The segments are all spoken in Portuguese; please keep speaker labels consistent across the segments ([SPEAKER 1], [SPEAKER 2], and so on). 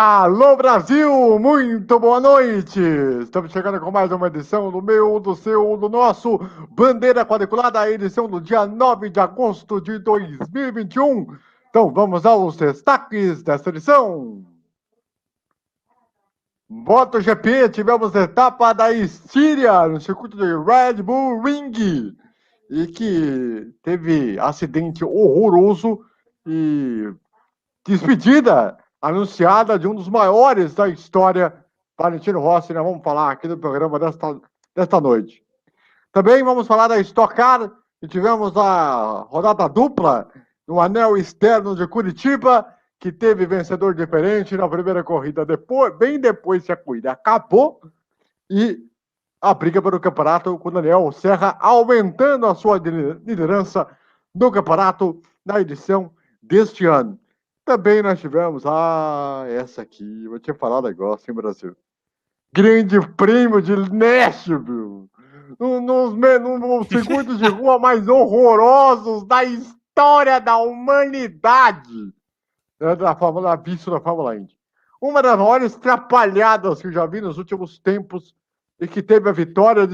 [SPEAKER 1] Alô, Brasil! Muito boa noite! Estamos chegando com mais uma edição do meu, do seu, do nosso Bandeira Quadriculada, a edição do dia 9 de agosto de 2021. Então vamos aos destaques desta edição. MotoGP, tivemos etapa da Estíria no circuito de Red Bull Ring e que teve acidente horroroso e despedida anunciada de um dos maiores da história, Valentino Rossi. Nós vamos falar aqui no programa desta noite. Também vamos falar da Stock Car, e tivemos a rodada dupla no anel externo de Curitiba, que teve vencedor diferente na primeira corrida, bem depois que a corrida acabou, e a briga pelo campeonato com o Daniel Serra aumentando a sua liderança no campeonato na edição deste ano. Também nós tivemos, essa aqui, vou te falar um negócio, hein, Brasil? Grande Prêmio de Nashville, nos circuitos de rua mais horrorosos da história da humanidade, da Fórmula Visto da Fórmula Indy. Uma das maiores trapalhadas que eu já vi nos últimos tempos e que teve a vitória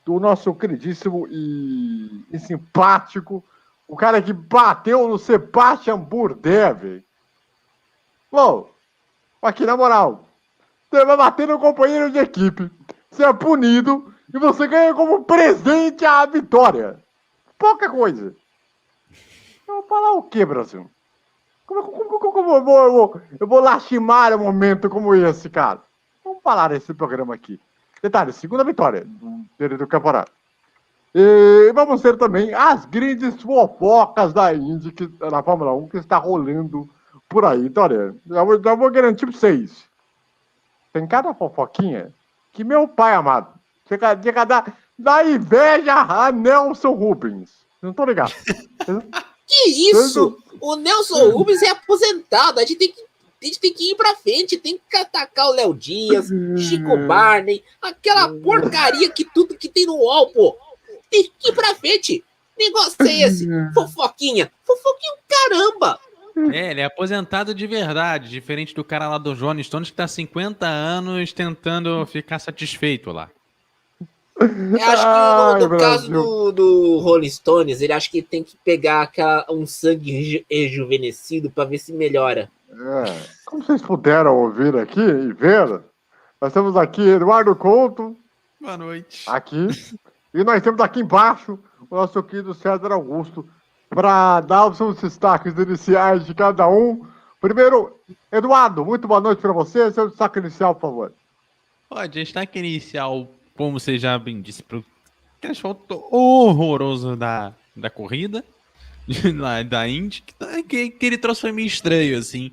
[SPEAKER 1] do nosso queridíssimo e simpático, o cara que bateu no Sebastian Bourdais, velho. Bom, aqui na moral, você vai bater no companheiro de equipe, você é punido e você ganha como presente a vitória. Pouca coisa. Eu vou falar o quê, Brasil? Como eu vou lastimar um momento como esse, cara? Vamos falar desse programa aqui. Detalhe, segunda vitória do campeonato. E vamos ter também as grandes fofocas da Indy, da Fórmula 1, que está rolando por aí. Então, olha, já vou garantir para vocês. Tem cada fofoquinha que meu pai amado chega da inveja a Nelson Rubens. Não tô ligado.
[SPEAKER 2] Que isso? O Nelson Rubens é aposentado. A gente tem que ir pra frente. Tem que atacar o Léo Dias, Chico Barney, aquela porcaria que tudo que tem no UOL, pô. Tem que ir pra frente. Negócio é esse? Fofoquinha. Fofoquinha caramba.
[SPEAKER 3] Ele é aposentado de verdade, diferente do cara lá do Johnny Stones que tá há 50 anos tentando ficar satisfeito lá.
[SPEAKER 2] Eu acho que no caso do Rolling Stones, ele acha que tem que pegar um sangue rejuvenescido para ver se melhora.
[SPEAKER 1] Como vocês puderam ouvir aqui e ver, nós temos aqui Eduardo Couto.
[SPEAKER 3] Boa noite.
[SPEAKER 1] Aqui. E nós temos aqui embaixo o nosso querido César Augusto para dar os seus destaques iniciais de cada um. Primeiro, Eduardo, muito boa noite para você. Seu destaque inicial, por favor.
[SPEAKER 3] Pode, destaque inicial, como você já bem disse, para o asfalto horroroso da corrida, da Indy, que ele trouxe foi meio estranho, assim.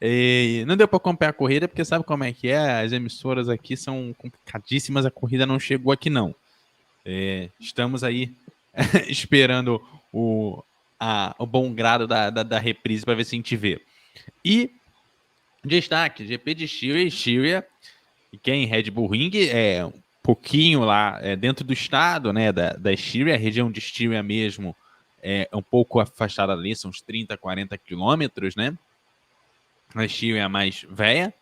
[SPEAKER 3] E não deu para acompanhar a corrida, porque sabe como é que é? As emissoras aqui são complicadíssimas, a corrida não chegou aqui, não. Estamos aí esperando o bom grado da reprise para ver se a gente vê. E destaque, GP de Styria, que é em Red Bull Ring, um pouquinho lá dentro do estado, né, da Styria, a região de Styria mesmo é um pouco afastada ali, são uns 30, 40 quilômetros, né? A Styria é a mais velha,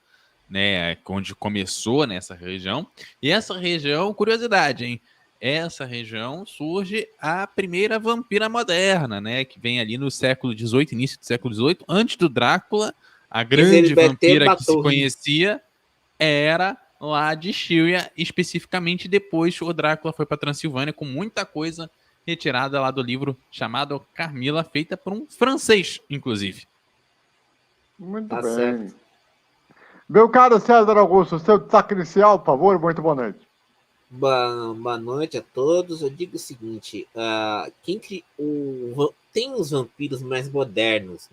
[SPEAKER 3] né, onde começou nessa região. E essa região, curiosidade, hein? Essa região surge a primeira vampira moderna, né? Que vem ali no século XVIII, início do século XVIII, antes do Drácula. A grande vampira que se conhecia era lá de Styria, especificamente depois o Drácula foi para Transilvânia com muita coisa retirada lá do livro chamado Carmila, feita por um francês, inclusive.
[SPEAKER 1] Muito bem. Certo. Meu caro César Augusto, seu destaque inicial, por favor, muito boa noite.
[SPEAKER 2] Boa noite a todos. Eu digo o seguinte, tem os vampiros mais modernos,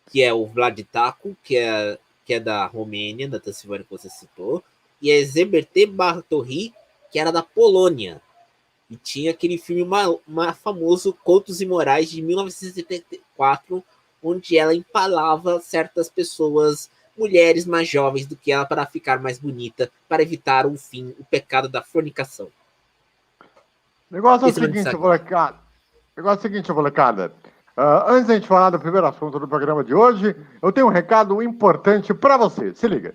[SPEAKER 2] que é o Vlad Tacul, que é da Romênia, da Transilvânia que você citou, e é Zeberte Báthory, que era da Polônia. E tinha aquele filme famoso, Contos Imorais, de 1974, onde ela empalava certas pessoas, mulheres mais jovens do que ela, para ficar mais bonita, para evitar o pecado da fornicação.
[SPEAKER 1] Negócio é o seguinte, molecada. Antes da gente falar do primeiro assunto do programa de hoje, eu tenho um recado importante para você. Se liga.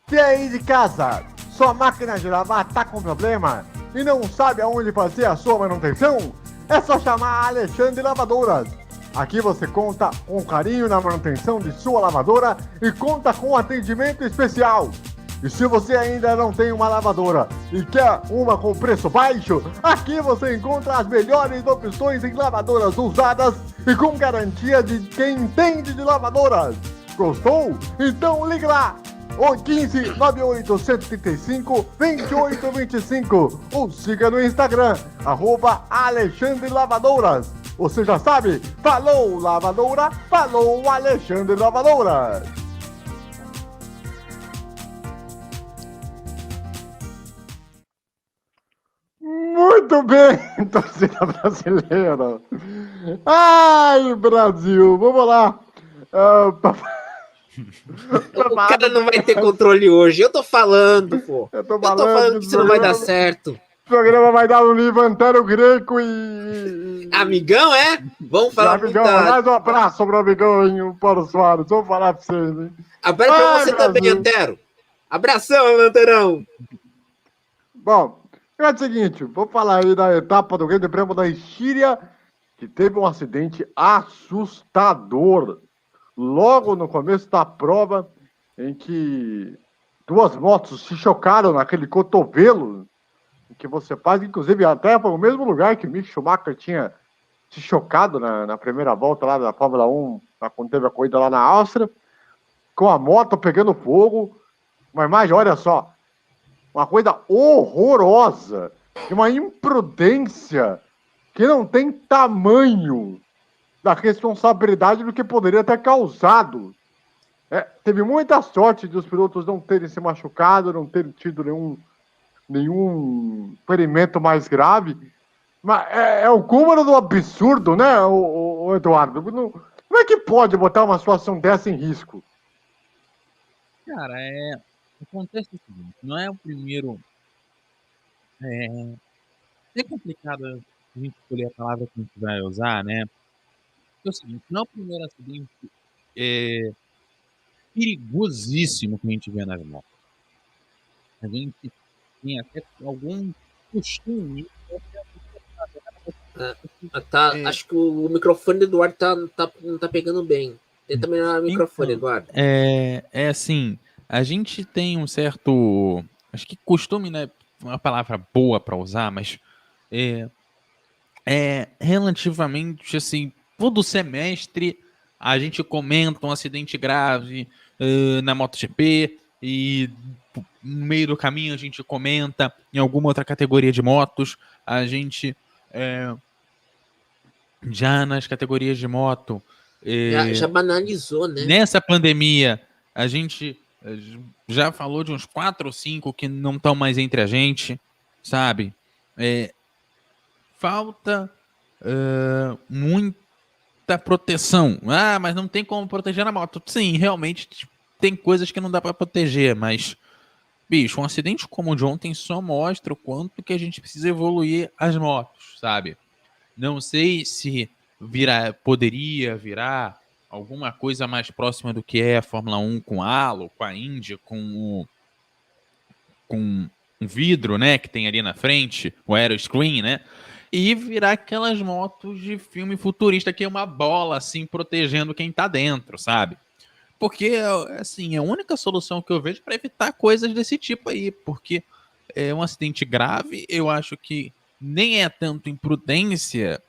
[SPEAKER 1] Se aí de casa, sua máquina de lavar tá com problema e não sabe aonde fazer a sua manutenção, é só chamar a Alexandre Lavadoras. Aqui você conta com carinho na manutenção de sua lavadora e conta com atendimento especial. E se você ainda não tem uma lavadora e quer uma com preço baixo, aqui você encontra as melhores opções em lavadoras usadas e com garantia de quem entende de lavadoras. Gostou? Então ligue lá! 15 98 135 2825 ou siga no Instagram, @Alexandre Lavadoras. Você já sabe, falou lavadora, falou Alexandre Lavadoras. Muito bem, torcida brasileira. Ai, Brasil, vamos lá.
[SPEAKER 2] O cara não vai ter controle hoje. Eu tô falando, pô.
[SPEAKER 1] Eu tô
[SPEAKER 2] falando que isso não vai dar certo.
[SPEAKER 1] O programa vai dar no nível Antero Greco e...
[SPEAKER 2] Amigão, é? Vamos falar
[SPEAKER 1] amigão,
[SPEAKER 2] muita...
[SPEAKER 1] mais um abraço sobre o amigão Paulo Soares. Vamos falar pra vocês, hein?
[SPEAKER 2] Abraço pra você
[SPEAKER 1] Brasil.
[SPEAKER 2] também, Antero. Abração, Anterão.
[SPEAKER 1] Bom, é o seguinte, vou falar aí da etapa do Grande Prêmio da Estíria, que teve um acidente assustador. Logo no começo da prova, em que duas motos se chocaram naquele cotovelo que você faz, inclusive até foi o mesmo lugar que Mick Schumacher tinha se chocado na primeira volta lá da Fórmula 1, quando teve a corrida lá na Áustria, com a moto pegando fogo. Uma imagem, olha só, uma coisa horrorosa, uma imprudência que não tem tamanho da responsabilidade do que poderia ter causado. Teve muita sorte de os pilotos não terem se machucado, não terem tido nenhum ferimento mais grave, mas é o cúmulo do absurdo, né, o Eduardo? Como é que pode botar uma situação dessa em risco?
[SPEAKER 3] Cara, acontece o seguinte, não é o primeiro... É complicado a gente escolher a palavra que a gente vai usar, né? É o seguinte, não é o primeiro acidente perigosíssimo que a gente vê nas motos. A gente tem até algum costume.
[SPEAKER 2] Acho que o microfone do Eduardo não tá pegando bem. Tenta melhorar o microfone,
[SPEAKER 3] Então,
[SPEAKER 2] Eduardo.
[SPEAKER 3] É assim, a gente tem um certo... Acho que costume, né? Uma palavra boa para usar, mas relativamente assim, todo semestre a gente comenta um acidente grave na MotoGP e no meio do caminho a gente comenta em alguma outra categoria de motos, a gente já nas categorias de moto
[SPEAKER 2] Já banalizou, né?
[SPEAKER 3] nessa pandemia a gente já falou de uns 4 ou 5 que não estão mais entre a gente, sabe? Falta muita proteção. Ah, mas não tem como proteger na moto. Sim, realmente tem coisas que não dá para proteger, mas, bicho, um acidente como o de ontem só mostra o quanto que a gente precisa evoluir as motos, sabe? Não sei se poderia virar alguma coisa mais próxima do que é a Fórmula 1 com a Halo, com a Indy, com um vidro, né, que tem ali na frente, o aeroscreen, né? E virar aquelas motos de filme futurista que é uma bola, assim, protegendo quem tá dentro, sabe? Porque, assim, é a única solução que eu vejo para evitar coisas desse tipo aí, porque é um acidente grave, eu acho que nem é tanto imprudência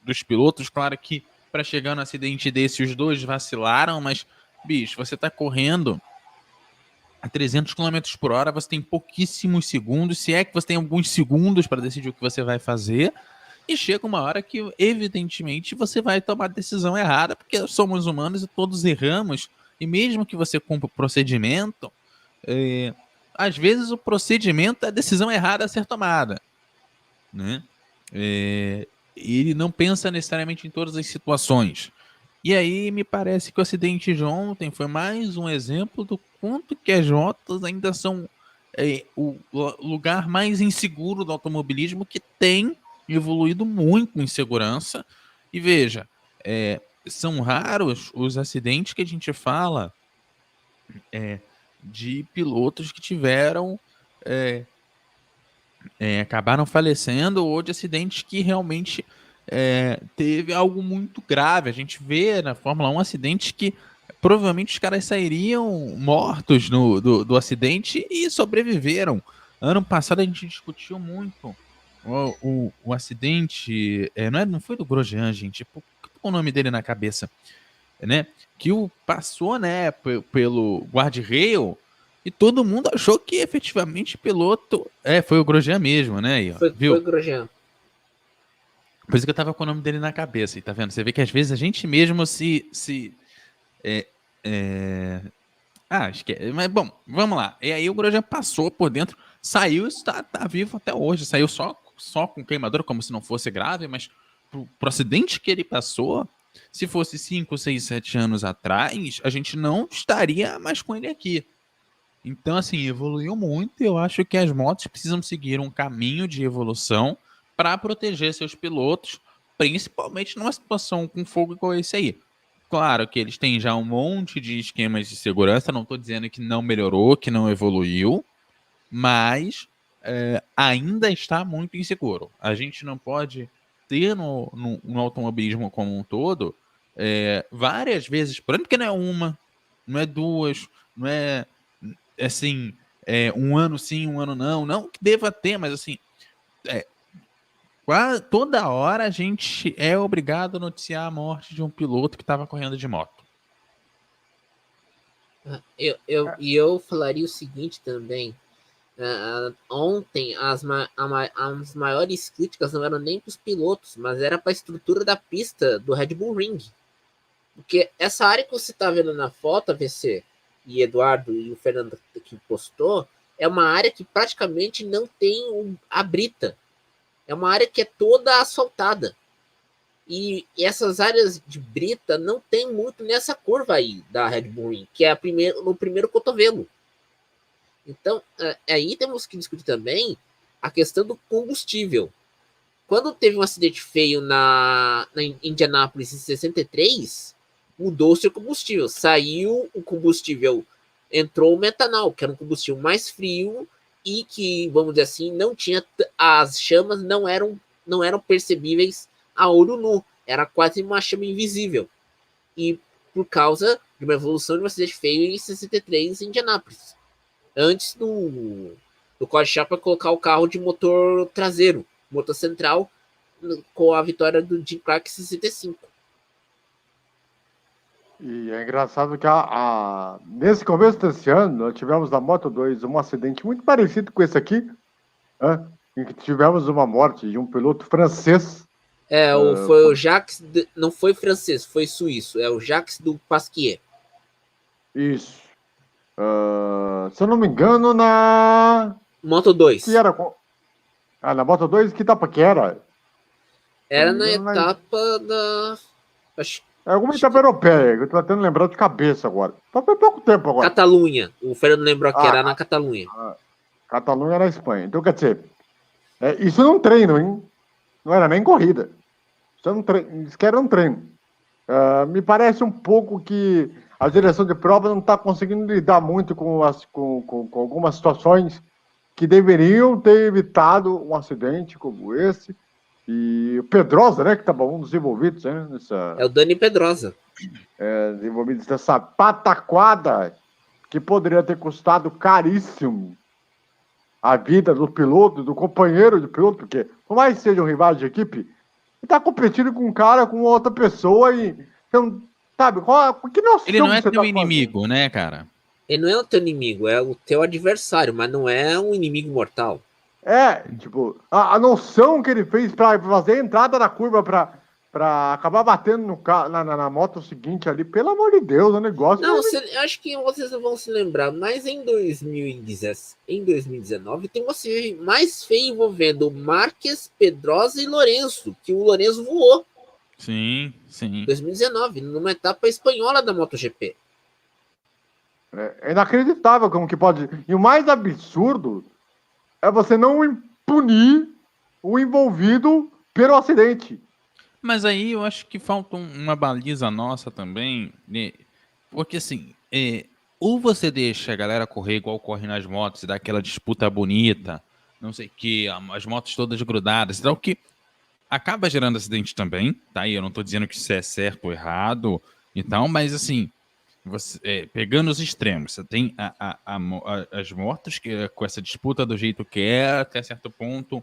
[SPEAKER 3] dos pilotos, claro que para chegar no acidente desse os dois vacilaram, mas, bicho, você tá correndo a 300 km por hora, você tem pouquíssimos segundos, se é que você tem alguns segundos para decidir o que você vai fazer, e chega uma hora que, evidentemente, você vai tomar a decisão errada, porque somos humanos e todos erramos, e mesmo que você cumpra o procedimento, às vezes o procedimento é a decisão errada a ser tomada, né? Ele não pensa necessariamente em todas as situações. E aí me parece que o acidente de ontem foi mais um exemplo do quanto que as motos ainda são o lugar mais inseguro do automobilismo, que tem evoluído muito em segurança E veja, são raros os acidentes que a gente fala de pilotos que tiveram acabaram falecendo ou de acidentes que realmente teve algo muito grave. A gente vê na Fórmula 1 acidentes que provavelmente os caras sairiam mortos do acidente e sobreviveram. Ano passado a gente discutiu muito o acidente, não foi do Grosjean, gente, o nome dele na cabeça, né? Que passou, né, pelo guardrail e todo mundo achou que efetivamente piloto. Foi o Grosjean mesmo, né? Aí, ó,
[SPEAKER 2] Foi
[SPEAKER 3] viu?
[SPEAKER 2] o Grosjean.
[SPEAKER 3] Por isso que eu tava com o nome dele na cabeça, e tá vendo? Você vê que às vezes a gente mesmo esquece. Mas bom, vamos lá. E aí o Grosjean passou por dentro, saiu e tá vivo até hoje. Saiu só com queimadura, como se não fosse grave, mas pro acidente que ele passou, se fosse 5, 6, 7 anos atrás, a gente não estaria mais com ele aqui. Então, assim, evoluiu muito e eu acho que as motos precisam seguir um caminho de evolução para proteger seus pilotos, principalmente numa situação com fogo igual esse aí. Claro que eles têm já um monte de esquemas de segurança, não estou dizendo que não melhorou, que não evoluiu, mas ainda está muito inseguro. A gente não pode ter no automobilismo como um todo várias vezes por ano, porque não é uma, não é duas, não é assim, um ano sim, um ano não que deva ter, mas assim, toda hora a gente é obrigado a noticiar a morte de um piloto que estava correndo de moto.
[SPEAKER 2] Eu falaria o seguinte também. Ontem as maiores críticas não eram nem para os pilotos, mas era para a estrutura da pista do Red Bull Ring. Porque essa área que você está vendo na foto, AVC, e Eduardo e o Fernando que postou, é uma área que praticamente não tem a brita. É uma área que é toda asfaltada. E essas áreas de brita não tem muito nessa curva aí da Red Bull Ring, que é no primeiro cotovelo. Então, aí temos que discutir também a questão do combustível. Quando teve um acidente feio na Indianápolis em 63, mudou-se o combustível. Saiu o combustível, entrou o metanol, que era um combustível mais frio e que, vamos dizer assim, não tinha as chamas não eram percebíveis a olho nu. Era quase uma chama invisível. E por causa de uma evolução de um acidente feio em 63 em Indianápolis. Antes do Cody Chapa colocar o carro de motor traseiro, motor central, com a vitória do Jim Clark em 65.
[SPEAKER 1] E é engraçado que nesse começo desse ano, nós tivemos na Moto 2 um acidente muito parecido com esse aqui, em que tivemos uma morte de um piloto francês.
[SPEAKER 2] Foi o Jacques, não foi francês, foi suíço, é o Jacques do Pasquier.
[SPEAKER 1] Isso. Se eu não me engano, na
[SPEAKER 2] Moto 2.
[SPEAKER 1] Que era na Moto 2, que etapa que era?
[SPEAKER 2] Era na etapa da...
[SPEAKER 1] alguma etapa europeia, eu tô tentando lembrar de cabeça agora. Foi pouco tempo agora.
[SPEAKER 2] Catalunha. O Fernando lembrou que era na Catalunha.
[SPEAKER 1] Catalunha era na Espanha. Então, quer dizer, isso não treino, hein? Não era nem corrida. Isso era um treino. Me parece um pouco que a direção de prova não está conseguindo lidar muito com algumas situações que deveriam ter evitado um acidente como esse. E o Pedrosa, né, que estava um dos envolvidos, né,
[SPEAKER 2] É o Dani Pedrosa.
[SPEAKER 1] Envolvidos nessa pataquada que poderia ter custado caríssimo a vida do piloto, do companheiro de piloto, porque por mais que sejam rivais de equipe, ele está competindo com um cara, com outra pessoa e então, sabe, que noção
[SPEAKER 3] ele não é
[SPEAKER 1] você
[SPEAKER 3] teu
[SPEAKER 1] tá
[SPEAKER 3] inimigo, né, cara?
[SPEAKER 2] Ele não é o teu inimigo, é o teu adversário, mas não é um inimigo mortal.
[SPEAKER 1] Tipo, a noção que ele fez para fazer a entrada na curva para acabar batendo na moto seguinte ali, pelo amor de Deus, o negócio...
[SPEAKER 2] Não, eu acho que vocês não vão se lembrar, mas em 2019 tem um acidente mais feio envolvendo Marques, Pedrosa e Lourenço, que o Lourenço voou.
[SPEAKER 3] Sim.
[SPEAKER 2] 2019, numa etapa espanhola da MotoGP.
[SPEAKER 1] É inacreditável como que pode... E o mais absurdo é você não punir o envolvido pelo acidente.
[SPEAKER 3] Mas aí eu acho que falta uma baliza nossa também, né? Porque assim, ou você deixa a galera correr igual corre nas motos e dá aquela disputa bonita, não sei o que, as motos todas grudadas, então que acaba gerando acidente também, tá? E eu não tô dizendo que isso é certo ou errado e tal, mas assim, você, pegando os extremos, você tem as motos que com essa disputa do jeito que é, até certo ponto,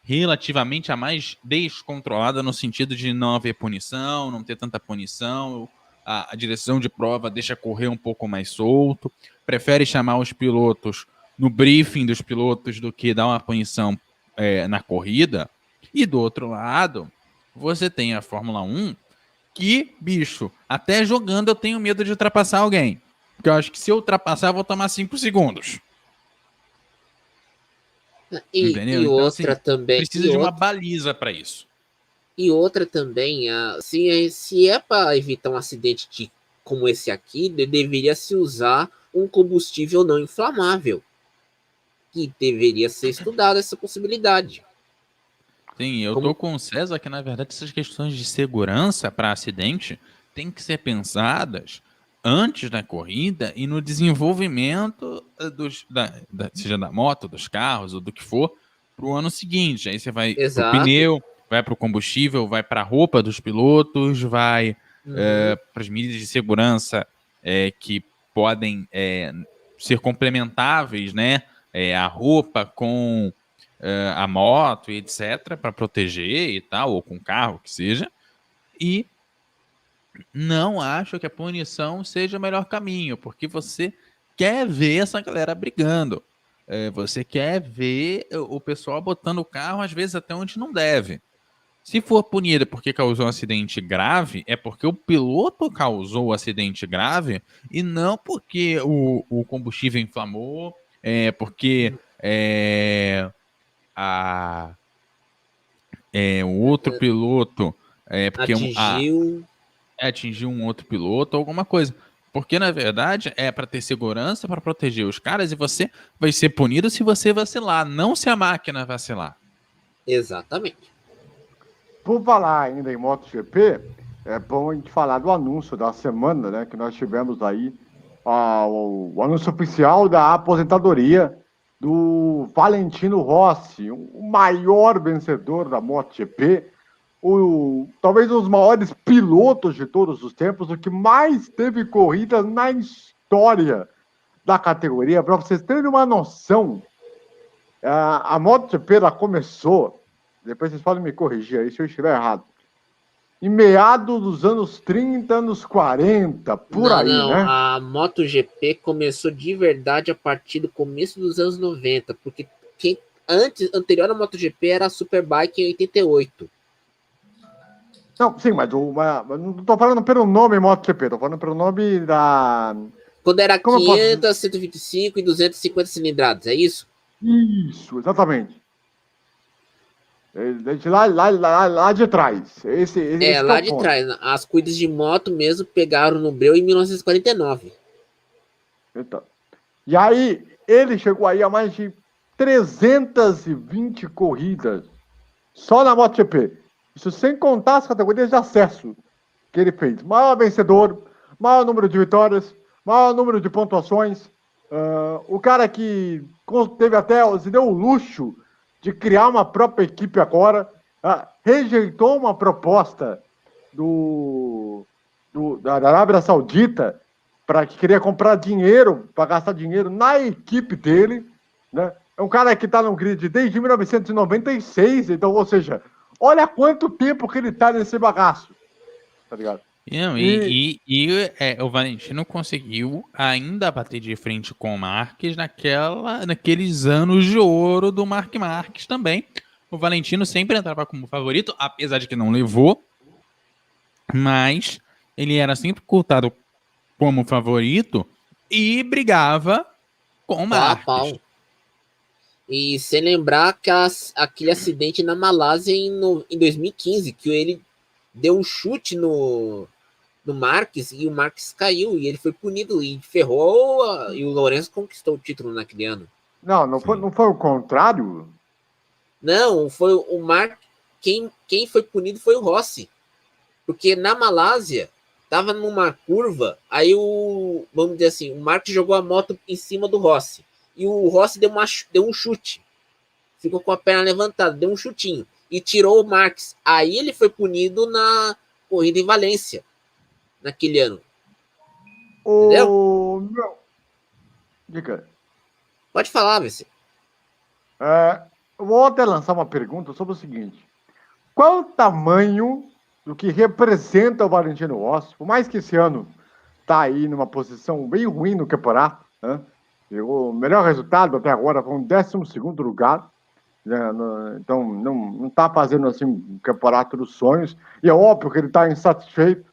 [SPEAKER 3] relativamente a mais descontrolada no sentido de não haver punição, não ter tanta punição, a direção de prova deixa correr um pouco mais solto, prefere chamar os pilotos no briefing dos pilotos do que dar uma punição na corrida. E do outro lado, você tem a Fórmula 1 que, bicho, até jogando eu tenho medo de ultrapassar alguém. Porque eu acho que se eu ultrapassar, eu vou tomar 5 segundos. Entendeu?
[SPEAKER 2] E
[SPEAKER 3] Então, assim,
[SPEAKER 2] outra também.
[SPEAKER 3] precisa de uma baliza para isso.
[SPEAKER 2] E outra também, se é para evitar um acidente como esse aqui, deveria se usar um combustível não inflamável. Que deveria ser estudada essa possibilidade.
[SPEAKER 3] Sim, eu tô com o César que, na verdade, essas questões de segurança para acidente têm que ser pensadas antes da corrida e no desenvolvimento seja da moto, dos carros ou do que for, para o ano seguinte. Aí você vai para o pneu, vai para o combustível, vai para a roupa dos pilotos, vai para as medidas de segurança que podem ser complementáveis, né? A roupa com a moto e etc, para proteger e tal, ou com carro, que seja. E não acho que a punição seja o melhor caminho, porque você quer ver essa galera brigando. Você quer ver o pessoal botando o carro, às vezes, até onde não deve. Se for punida porque causou um acidente grave, é porque o piloto causou o acidente grave e não porque o combustível inflamou, porque o outro piloto porque atingiu um outro piloto ou alguma coisa. Porque, na verdade, é para ter segurança, para proteger os caras, e você vai ser punido se você vacilar, não se a máquina vacilar.
[SPEAKER 2] Exatamente.
[SPEAKER 1] Por falar ainda em MotoGP, é bom a gente falar do anúncio da semana, né? Que nós tivemos aí o anúncio oficial da aposentadoria do Valentino Rossi, o maior vencedor da MotoGP, talvez um dos maiores pilotos de todos os tempos, o que mais teve corridas na história da categoria. Para vocês terem uma noção, a MotoGP ela começou, depois vocês podem me corrigir aí se eu estiver errado, em meados dos anos 30, anos 40, né?
[SPEAKER 2] A MotoGP começou de verdade a partir do começo dos anos 90, porque anterior à MotoGP era a Superbike em 88.
[SPEAKER 1] Não, sim, mas não tô falando pelo nome MotoGP, tô falando pelo nome da...
[SPEAKER 2] Quando era 500, 125 e 250 cilindradas, é isso?
[SPEAKER 1] Isso, exatamente. Lá de trás. Esse
[SPEAKER 2] lá de trás. As corridas de moto mesmo pegaram no breu em 1949.
[SPEAKER 1] Então. E aí, ele chegou aí a mais de 320 corridas só na MotoGP. Isso sem contar as categorias de acesso que ele fez. Maior vencedor, maior número de vitórias, maior número de pontuações. O cara que teve até, se deu o luxo de criar uma própria equipe agora, rejeitou uma proposta da Arábia Saudita para que queria comprar dinheiro, para gastar dinheiro na equipe dele, né? É um cara que está no grid desde 1996, então, ou seja, olha quanto tempo que ele está nesse bagaço, tá ligado?
[SPEAKER 3] O Valentino conseguiu ainda bater de frente com o Marques naqueles anos de ouro do Marc Marques também. O Valentino sempre entrava como favorito, apesar de que não levou, mas ele era sempre contado como favorito e brigava com o Marques.
[SPEAKER 2] E sem lembrar aquele acidente na Malásia em 2015, que ele deu um chute no Marques e o Marques caiu e ele foi punido e ferrou e o Lourenço conquistou o título naquele ano.
[SPEAKER 1] Não foi o contrário?
[SPEAKER 2] Não, foi o Marques. quem foi punido foi o Rossi. Porque na Malásia, tava numa curva, aí vamos dizer assim, o Marques jogou a moto em cima do Rossi. E o Rossi deu um chute. Ficou com a perna levantada, deu um chutinho. E tirou o Marques. Aí ele foi punido na corrida em Valência, naquele ano. Entendeu?
[SPEAKER 1] Meu, diga.
[SPEAKER 2] Pode falar, VC.
[SPEAKER 1] Eu vou até lançar uma pergunta sobre o seguinte: qual o tamanho do que representa o Valentino Rossi? Por mais que esse ano está aí numa posição bem ruim no campeonato, né? O melhor resultado até agora foi um 12º lugar, né? Então não está fazendo assim um campeonato dos sonhos, e é óbvio que ele está insatisfeito,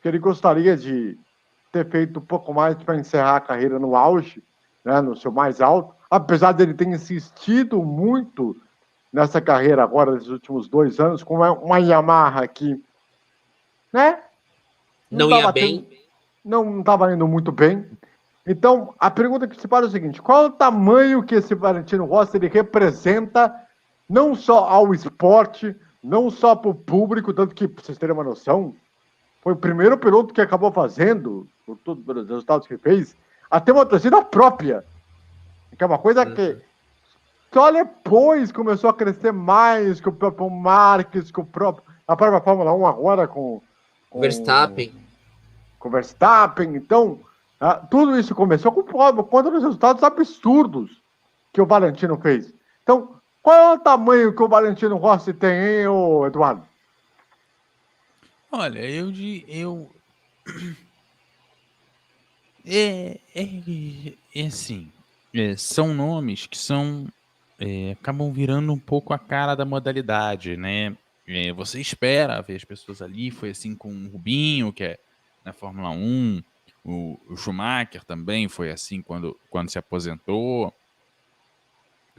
[SPEAKER 1] que ele gostaria de ter feito um pouco mais para encerrar a carreira no auge, né? No seu mais alto, apesar dele ter insistido muito nessa carreira agora, nesses últimos 2 anos, com uma Yamaha que, né?
[SPEAKER 2] Não ia bem.
[SPEAKER 1] Não estava indo muito bem. Então, a pergunta que se faz é o seguinte: qual é o tamanho que esse Valentino Rossi ele representa, não só ao esporte, não só para o público, tanto que, para vocês terem uma noção, foi o primeiro piloto que acabou fazendo, por todos os resultados que fez, até uma torcida própria. Que é uma coisa que só depois começou a crescer mais que o próprio Marques, com a própria Fórmula 1 agora com
[SPEAKER 2] Verstappen.
[SPEAKER 1] Com Verstappen. Então, tudo isso começou com conta dos resultados absurdos que o Valentino fez. Então, qual é o tamanho que o Valentino Rossi tem, hein, Eduardo?
[SPEAKER 3] Olha, é assim, são nomes que acabam virando um pouco a cara da modalidade, né? Você espera ver as pessoas ali, foi assim com o Rubinho, que é na Fórmula 1, o Schumacher também foi assim quando se aposentou,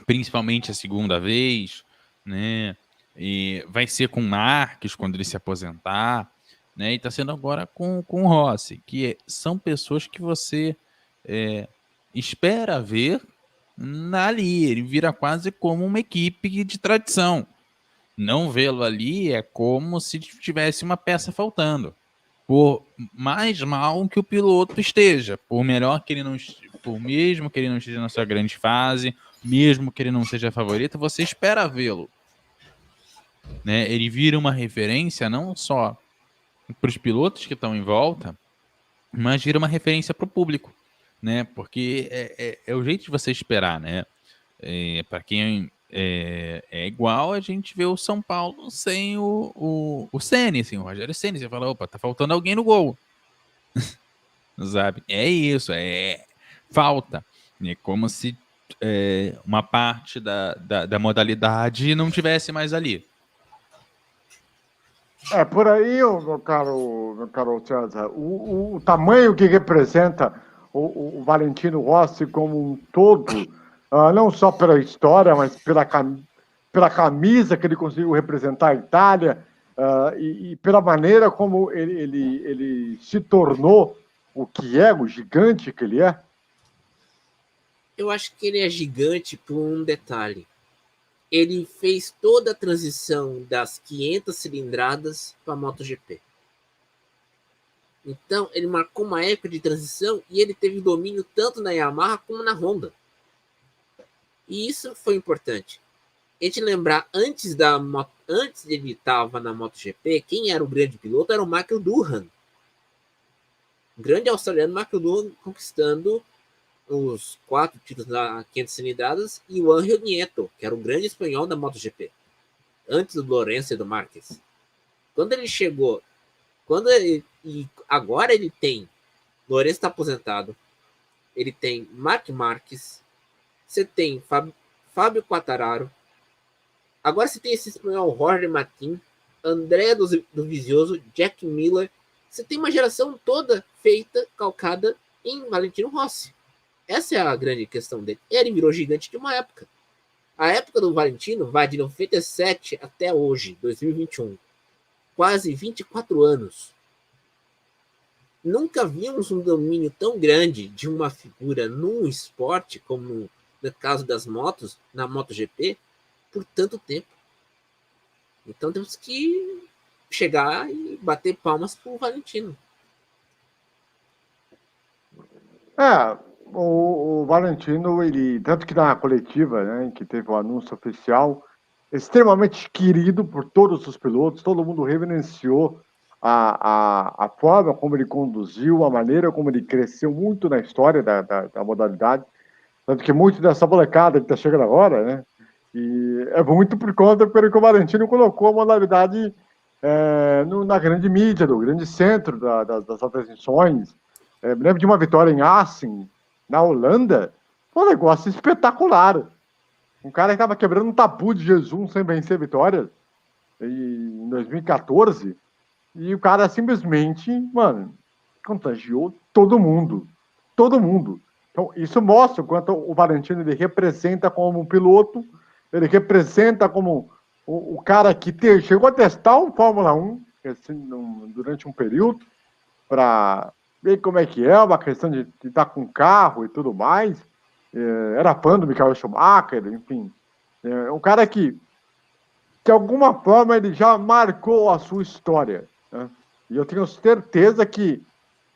[SPEAKER 3] principalmente a segunda vez, né? E vai ser com o Marques quando ele se aposentar, né? E tá sendo agora com o Rossi, que são pessoas que você espera ver ali. Ele vira quase como uma equipe de tradição. Não vê-lo ali é como se tivesse uma peça faltando. Por mais mal que o piloto esteja, por melhor que ele não, por mesmo que ele não esteja na sua grande fase, mesmo que ele não seja favorito, você espera vê-lo, né? Ele vira uma referência não só para os pilotos que estão em volta, mas vira uma referência para o público, né? Porque é o jeito de você esperar, né? Para quem é igual a gente vê o São Paulo sem o Ceni, assim, o Rogério Ceni. Você fala, opa, tá faltando alguém no gol. Sabe? É isso, falta. É como se uma parte da modalidade não tivesse mais ali.
[SPEAKER 1] Por aí, meu caro César, o tamanho que representa o Valentino Rossi como um todo, não só pela história, mas pela camisa que ele conseguiu representar a Itália, e pela maneira como ele se tornou o que é, o gigante que ele é.
[SPEAKER 2] Eu acho que ele é gigante por um detalhe. Ele fez toda a transição das 500 cilindradas para a MotoGP. Então, ele marcou uma época de transição e ele teve domínio tanto na Yamaha como na Honda. E isso foi importante. A gente lembrar, antes ele estava na MotoGP, quem era o grande piloto era o Michael Durham. O grande australiano Michael Durham conquistando os 4 títulos na 500 cilindradas e o Ángel Nieto, que era o grande espanhol da MotoGP, antes do Lourenço e do Marques. Quando ele chegou, e agora ele tem, Lourenço está aposentado, ele tem Marc Marques, você tem Fábio Quartararo, agora você tem esse espanhol Jorge Martin, André do Vizioso, Jack Miller, você tem uma geração toda feita, calcada em Valentino Rossi. Essa é a grande questão dele. Ele virou gigante de uma época. A época do Valentino vai de 97 até hoje, 2021. Quase 24 anos. Nunca vimos um domínio tão grande de uma figura num esporte, como no caso das motos, na MotoGP, por tanto tempo. Então temos que chegar e bater palmas pro Valentino.
[SPEAKER 1] O Valentino, ele, tanto que na coletiva, né, que teve o anúncio oficial, extremamente querido por todos os pilotos, todo mundo reverenciou a forma como ele conduziu, a maneira como ele cresceu muito na história da modalidade, tanto que muito dessa molecada que está chegando agora, né, e é muito por conta pelo que o Valentino colocou a modalidade na grande mídia, no grande centro das atenções. Me lembro de uma vitória em Assen, na Holanda, foi um negócio espetacular. Um cara que estava quebrando um tabu de jejum sem vencer vitórias em 2014, e o cara simplesmente, mano, contagiou todo mundo. Todo mundo. Então, isso mostra o quanto o Valentino ele representa como um piloto, ele representa como o cara que chegou a testar um Fórmula 1 assim, durante um período, para ver como é que é, uma questão de estar com carro e tudo mais. Era fã do Michael Schumacher, enfim. É um cara que, de alguma forma, ele já marcou a sua história. Né? E eu tenho certeza que,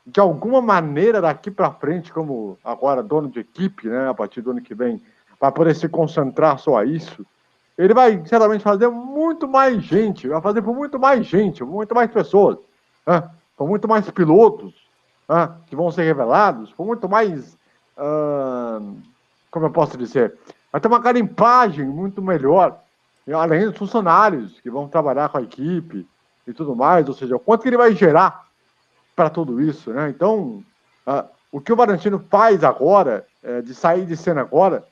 [SPEAKER 1] de alguma maneira, daqui para frente, como agora dono de equipe, né, a partir do ano que vem, vai poder se concentrar só a isso, ele vai, certamente, fazer muito mais gente, vai fazer por muito mais gente, por muito mais pessoas, né? Por muito mais pilotos, né, que vão ser revelados, por muito mais, como eu posso dizer, vai ter uma garimpagem muito melhor, além dos funcionários que vão trabalhar com a equipe e tudo mais, ou seja, o quanto que ele vai gerar para tudo isso, né? Então, o que o Valentino faz agora, de sair de cena agora,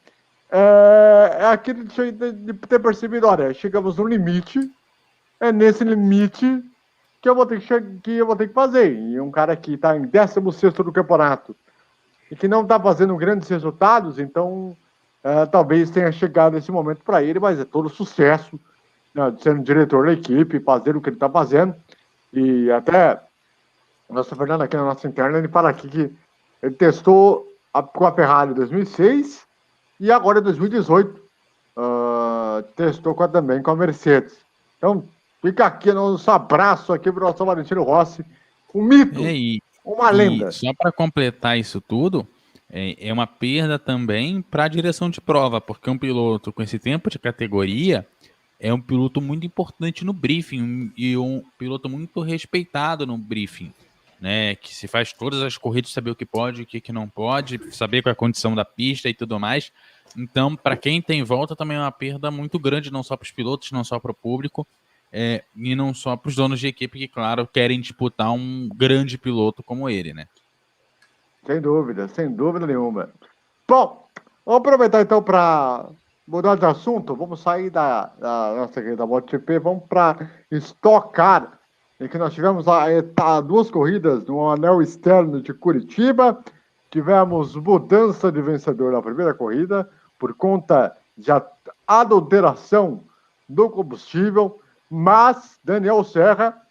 [SPEAKER 1] é aquilo de ter percebido, olha, chegamos no limite, é nesse limite que eu vou ter que fazer. E um cara que está em 16º do campeonato e que não está fazendo grandes resultados, então talvez tenha chegado esse momento para ele, mas é todo sucesso, né, de sendo diretor da equipe, fazer o que ele está fazendo. E até o nosso Fernando aqui na nossa interna, ele fala aqui que ele testou com a Ferrari em 2006 e agora em 2018 testou também com a Mercedes. Então, fica aqui nosso abraço aqui para o nosso Valentino Rossi, um mito, uma lenda.
[SPEAKER 3] E só para completar isso tudo, é uma perda também para a direção de prova, porque um piloto com esse tempo de categoria é um piloto muito importante no briefing e um piloto muito respeitado no briefing, né? Que se faz todas as corridas, saber o que pode, o que não pode, saber qual é a condição da pista e tudo mais. Então, para quem tem volta, também é uma perda muito grande, não só para os pilotos, não só para o público, e não só para os donos de equipe que, claro, querem disputar um grande piloto como ele, né?
[SPEAKER 1] Sem dúvida nenhuma. Bom, vamos aproveitar então para mudar de assunto. Vamos sair da nossa querida MotoGP, vamos para Stock Car, em que nós tivemos duas corridas no anel externo de Curitiba. Tivemos mudança de vencedor na primeira corrida por conta de adulteração do combustível, mas Daniel Serra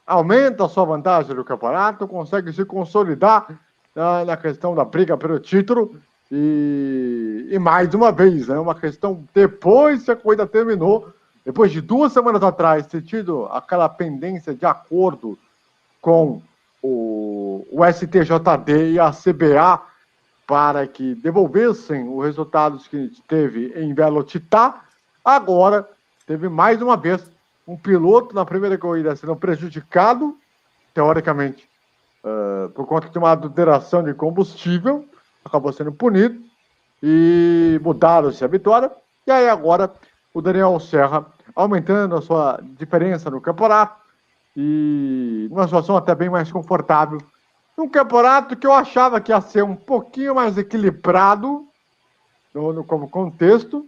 [SPEAKER 1] aumenta a sua vantagem no campeonato, consegue se consolidar na questão da briga pelo título e mais uma vez, né, uma questão depois que a corrida terminou, depois de 2 semanas atrás ter tido aquela pendência de acordo com o STJD e a CBA para que devolvessem os resultados que teve em Velocitar, agora teve mais uma vez um piloto na primeira corrida sendo prejudicado, teoricamente, por conta de uma adulteração de combustível, acabou sendo punido e mudaram-se a vitória. E aí agora o Daniel Serra aumentando a sua diferença no campeonato e numa situação até bem mais confortável. Um campeonato que eu achava que ia ser um pouquinho mais equilibrado como contexto,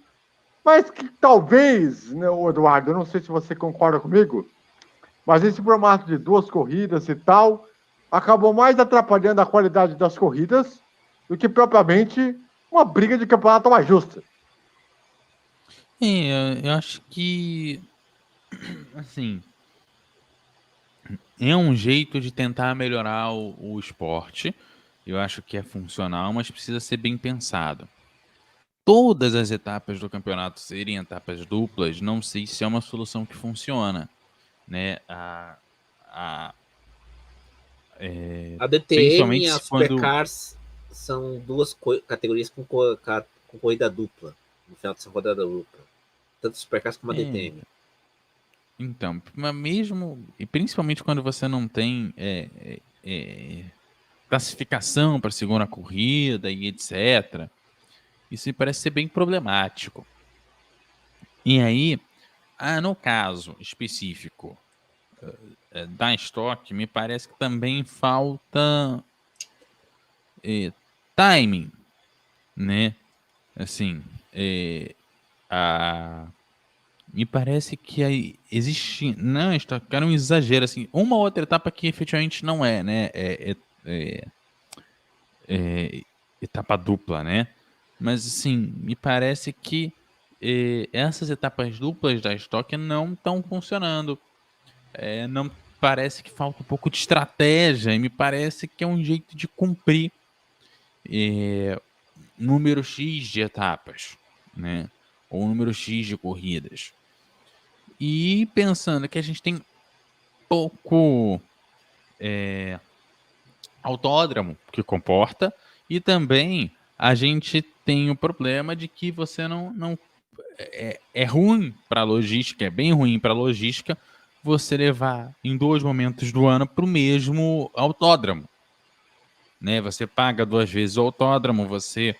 [SPEAKER 1] mas que talvez, né, Eduardo, eu não sei se você concorda comigo, mas esse formato de 2 corridas e tal acabou mais atrapalhando a qualidade das corridas do que propriamente uma briga de campeonato mais justa.
[SPEAKER 3] Eu acho que, assim, é um jeito de tentar melhorar o esporte. Eu acho que é funcional, mas precisa ser bem pensado. todas as etapas do campeonato serem etapas duplas, não sei se é uma solução que funciona, né?
[SPEAKER 2] A DTM
[SPEAKER 3] Principalmente
[SPEAKER 2] e a
[SPEAKER 3] se quando...
[SPEAKER 2] Supercars são duas categorias com corrida dupla, no final de rodada dupla. Tanto a Supercars como a DTM.
[SPEAKER 3] Então, mas mesmo, e principalmente quando você não tem classificação para a segunda corrida e etc., isso me parece ser bem problemático. E aí, no caso específico da Stock, me parece que também falta timing, né? Assim, me parece que aí existe, não, Stock Car é um exagero, assim, uma outra etapa que efetivamente não é, né? Etapa dupla, né? Mas assim, me parece que essas etapas duplas da Stock não estão funcionando. Não parece que falta um pouco de estratégia e me parece que é um jeito de cumprir número X de etapas, né? Ou número X de corridas. E pensando que a gente tem pouco autódromo que comporta e também a gente tem o problema de que você não é ruim para logística, é bem ruim para logística você levar em 2 momentos do ano para o mesmo autódromo, né? Você paga 2 vezes o autódromo, você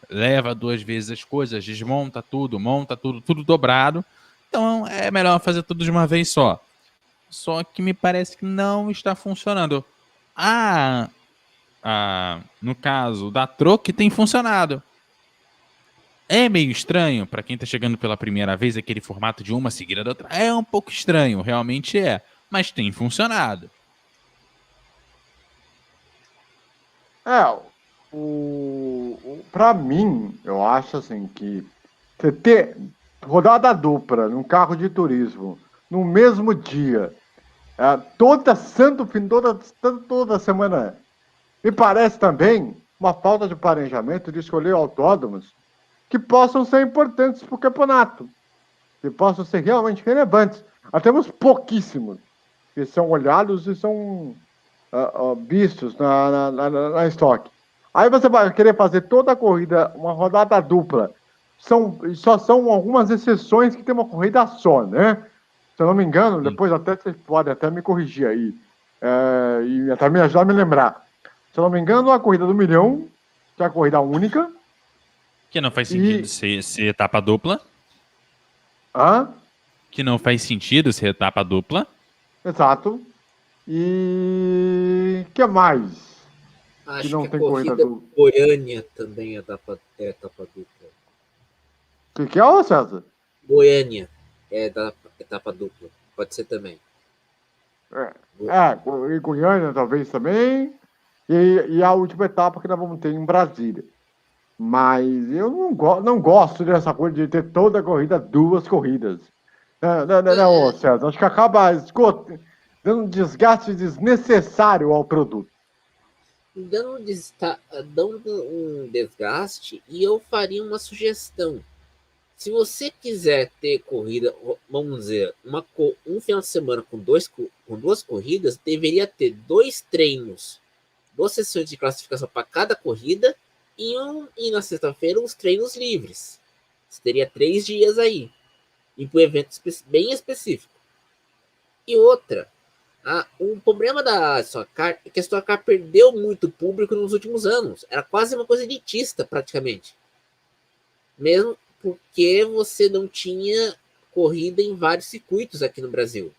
[SPEAKER 3] leva 2 vezes as coisas, desmonta tudo, monta tudo, tudo dobrado. Então é melhor fazer tudo de uma vez só. Só que me parece que não está funcionando. No caso da Troc, tem funcionado. É meio estranho para quem tá chegando pela primeira vez, aquele formato de uma seguida da outra. É um pouco estranho, realmente é. Mas tem funcionado.
[SPEAKER 1] Pra mim, eu acho assim que você ter rodada dupla num carro de turismo no mesmo dia, toda semana, me parece também uma falta de planejamento de escolher autódromos que possam ser importantes para o campeonato, que possam ser realmente relevantes. Nós temos pouquíssimos que são olhados e são vistos na estoque. Aí você vai querer fazer toda a corrida, uma rodada dupla. Só são algumas exceções que tem uma corrida só, né? Se eu não me engano, depois até você pode até me corrigir aí. E até me ajudar a me lembrar. Se eu não me engano, a corrida do milhão, que é a corrida única.
[SPEAKER 3] Que não faz sentido ser etapa dupla.
[SPEAKER 1] Hã?
[SPEAKER 3] Que não faz sentido ser etapa dupla.
[SPEAKER 1] Exato. E que mais?
[SPEAKER 2] Acho
[SPEAKER 1] Que não
[SPEAKER 2] que a
[SPEAKER 1] tem corrida
[SPEAKER 2] corrida
[SPEAKER 1] dupla.
[SPEAKER 2] Goiânia também é etapa dupla.
[SPEAKER 1] O que é, ô César?
[SPEAKER 2] Goiânia é da etapa dupla. Pode ser também.
[SPEAKER 1] E Goiânia talvez também. E a última etapa que nós vamos ter em Brasília. Mas eu não gosto dessa coisa de ter toda a corrida 2 corridas. Não, César. Acho que acaba dando um desgaste desnecessário ao produto.
[SPEAKER 2] Dando um desgaste, e eu faria uma sugestão. Se você quiser ter corrida, vamos dizer, um final de semana com duas corridas, deveria ter 2 treinos, 2 sessões de classificação para cada corrida e na sexta-feira os treinos livres. Você teria 3 dias aí, e para um evento bem específico. E outra, o problema da Stock Car é que a Stock Car perdeu muito público nos últimos anos. Era quase uma coisa elitista, praticamente. Mesmo porque você não tinha corrida em vários circuitos aqui no Brasil.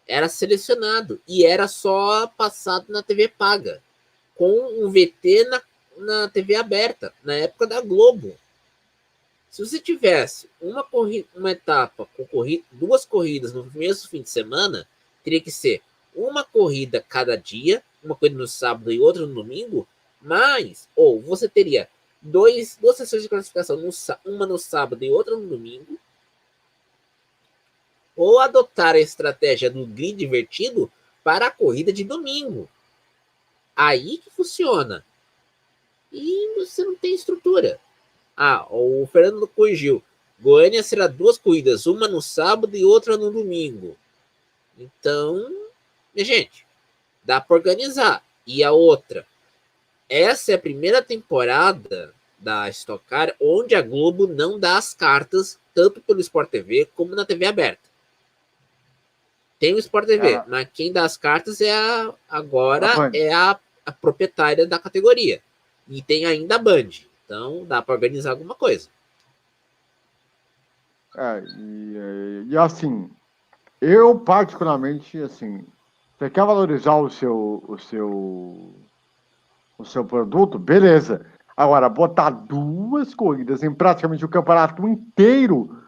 [SPEAKER 2] Era selecionado e era só passado na TV paga, com um VT na TV aberta, na época da Globo. Se você tivesse uma etapa com 2 corridas no mesmo fim de semana, teria que ser uma corrida cada dia, uma corrida no sábado e outra no domingo, ou você teria 2 sessões de classificação, uma no sábado e outra no domingo, ou adotar a estratégia do grid invertido para a corrida de domingo. Aí que funciona. E você não tem estrutura. O Fernando corrigiu. Goiânia será 2 corridas, uma no sábado e outra no domingo. Então, minha gente, dá para organizar. E a outra, essa é a primeira temporada da Stock Car onde a Globo não dá as cartas, tanto pelo Sport TV como na TV aberta. Tem o Sport TV, mas quem dá as cartas agora é a proprietária da categoria. E tem ainda a Band. Então dá para organizar alguma coisa.
[SPEAKER 1] E assim, eu particularmente, assim, você quer valorizar o seu produto, beleza. Agora, botar 2 corridas em praticamente o campeonato inteiro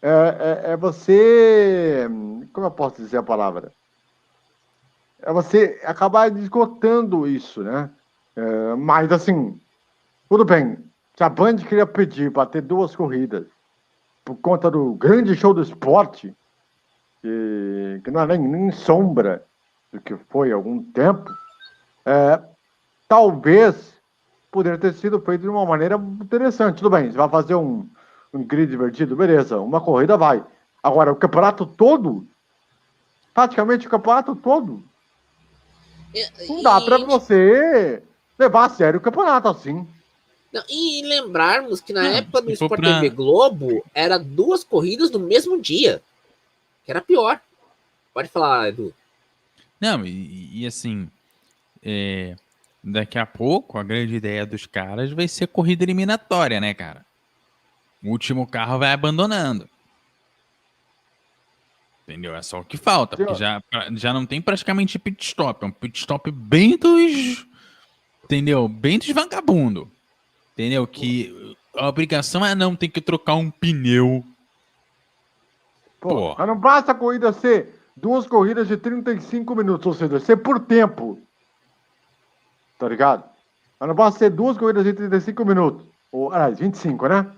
[SPEAKER 1] é você... Como eu posso dizer a palavra? É você acabar esgotando isso, né? Mas, assim, tudo bem. Se a Band queria pedir para ter 2 corridas por conta do grande show do esporte, que não é nem sombra do que foi há algum tempo, talvez poderia ter sido feito de uma maneira interessante. Tudo bem, você vai fazer um grid divertido, beleza, uma corrida vai. Agora, o campeonato todo, praticamente o campeonato todo, não dá para você levar a sério o campeonato assim.
[SPEAKER 2] Não, e lembrarmos que na época do Sport TV Globo, era 2 corridas no mesmo dia. Que era pior. Pode falar, Edu.
[SPEAKER 3] Não, e assim, daqui a pouco a grande ideia dos caras vai ser corrida eliminatória, né, cara? O último carro vai abandonando. Entendeu? É só o que falta, porque já não tem praticamente pit stop. É um pit stop bem dos... Entendeu? Bem dos vagabundo. Entendeu? Que a obrigação é não ter que trocar um pneu.
[SPEAKER 1] Pô. Mas não basta a corrida ser 2 corridas de 35 minutos, ou seja, ser por tempo. Tá ligado? Mas não basta ser 2 corridas de 35 minutos. Ou, 25, né?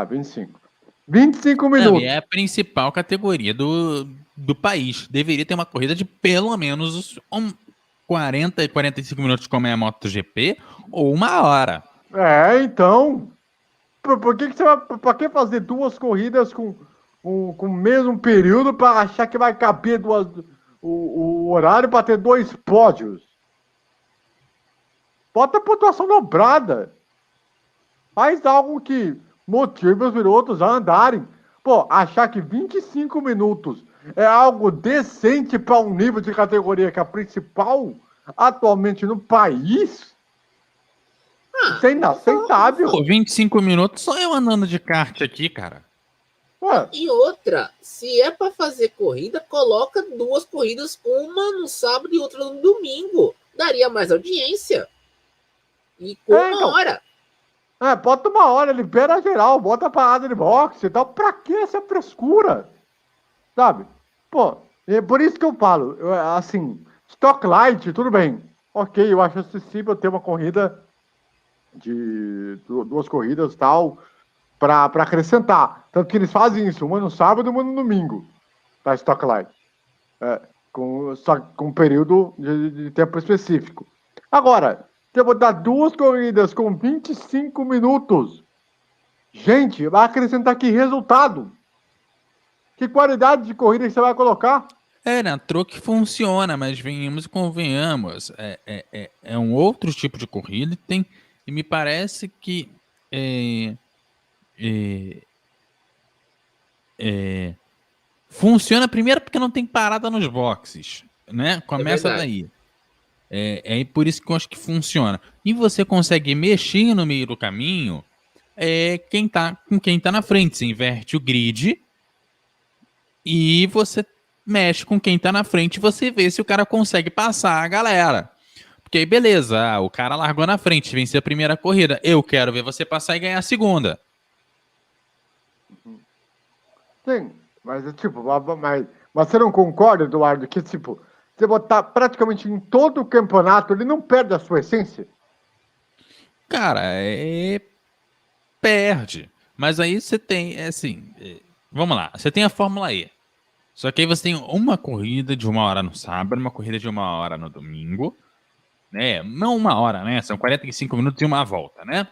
[SPEAKER 1] 25. 25 minutos.
[SPEAKER 3] Não, e é a principal categoria do país. Deveria ter uma corrida de pelo menos 40 e 45 minutos, como é a MotoGP, ou 1 hora.
[SPEAKER 1] Então. Por que você vai. Pra que fazer 2 corridas com o mesmo período para achar que vai caber o horário para ter 2 pódios? Bota a pontuação dobrada. Faz algo que motive os pilotos a andarem. Pô, achar que 25 minutos é algo decente para um nível de categoria que é a principal atualmente no país? Isso é inaceitável.
[SPEAKER 3] Pô, 25 minutos só eu andando de kart aqui, cara.
[SPEAKER 2] E outra, se é para fazer corrida, coloca 2 corridas, uma no sábado e outra no domingo. Daria mais audiência. E com 1 hora.
[SPEAKER 1] Bota 1 hora, libera geral, bota a parada de boxe e tal. Pra que essa frescura? Sabe? Pô, é por isso que eu falo, assim, Stock Light, tudo bem. Ok, eu acho acessível ter uma corrida de 2 corridas e tal, pra acrescentar. Tanto que eles fazem isso, uma no sábado e uma no domingo, da Stock Light. Com um período de tempo específico. Agora, eu vou dar 2 corridas com 25 minutos. Gente, vai acrescentar que resultado? Que qualidade de corrida que você vai colocar?
[SPEAKER 3] Na truck funciona, mas venhamos e convenhamos. É um outro tipo de corrida e me parece que funciona primeiro porque não tem parada nos boxes, né? Começa daí. É por isso que eu acho que funciona. E você consegue mexer no meio do caminho quem tá na frente. Você inverte o grid e você mexe com quem tá na frente e você vê se o cara consegue passar a galera. Porque aí, beleza, o cara largou na frente, venceu a primeira corrida. Eu quero ver você passar e ganhar a segunda.
[SPEAKER 1] Sim, mas tipo, mas você não concorda, Eduardo, que tipo, você botar praticamente em todo o campeonato, ele não perde a sua essência?
[SPEAKER 3] Cara, perde. Mas aí você tem, vamos lá, você tem a Fórmula E. Só que aí você tem uma corrida de 1 hora no sábado, uma corrida de 1 hora no domingo, né? Não 1 hora, né? São 45 minutos e uma volta, né?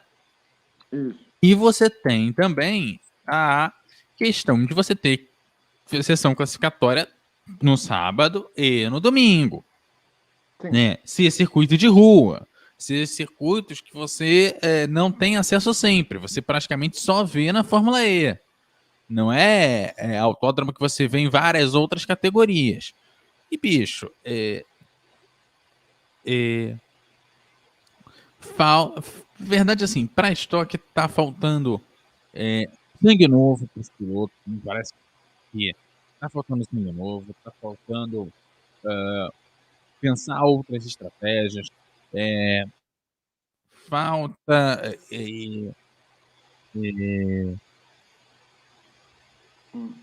[SPEAKER 1] Isso.
[SPEAKER 3] E você tem também a questão de você ter sessão classificatória no sábado e no domingo,
[SPEAKER 1] Sim.
[SPEAKER 3] né? Se é circuito de rua, se é circuitos que você não tem acesso sempre, você praticamente só vê na Fórmula E. Não é autódromo que você vê em várias outras categorias. E, bicho, verdade assim, para estoque tá faltando sangue novo para os pilotos, me parece que tá faltando sangue novo, tá faltando pensar outras estratégias, é, falta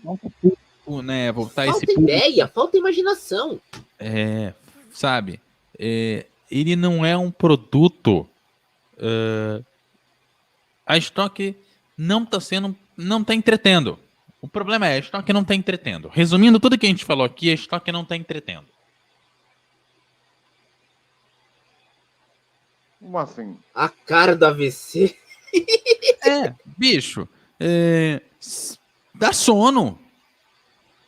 [SPEAKER 3] falta pouco, né, voltar esse
[SPEAKER 2] Falta
[SPEAKER 3] público,
[SPEAKER 2] ideia, falta imaginação.
[SPEAKER 3] sabe, ele não é um produto, a estoque não tá entretendo. O problema é, a estoque não tá entretendo. Resumindo tudo que a gente falou aqui, a estoque não tá entretendo.
[SPEAKER 1] Como assim?
[SPEAKER 2] A cara do AVC.
[SPEAKER 3] Bicho, dá sono.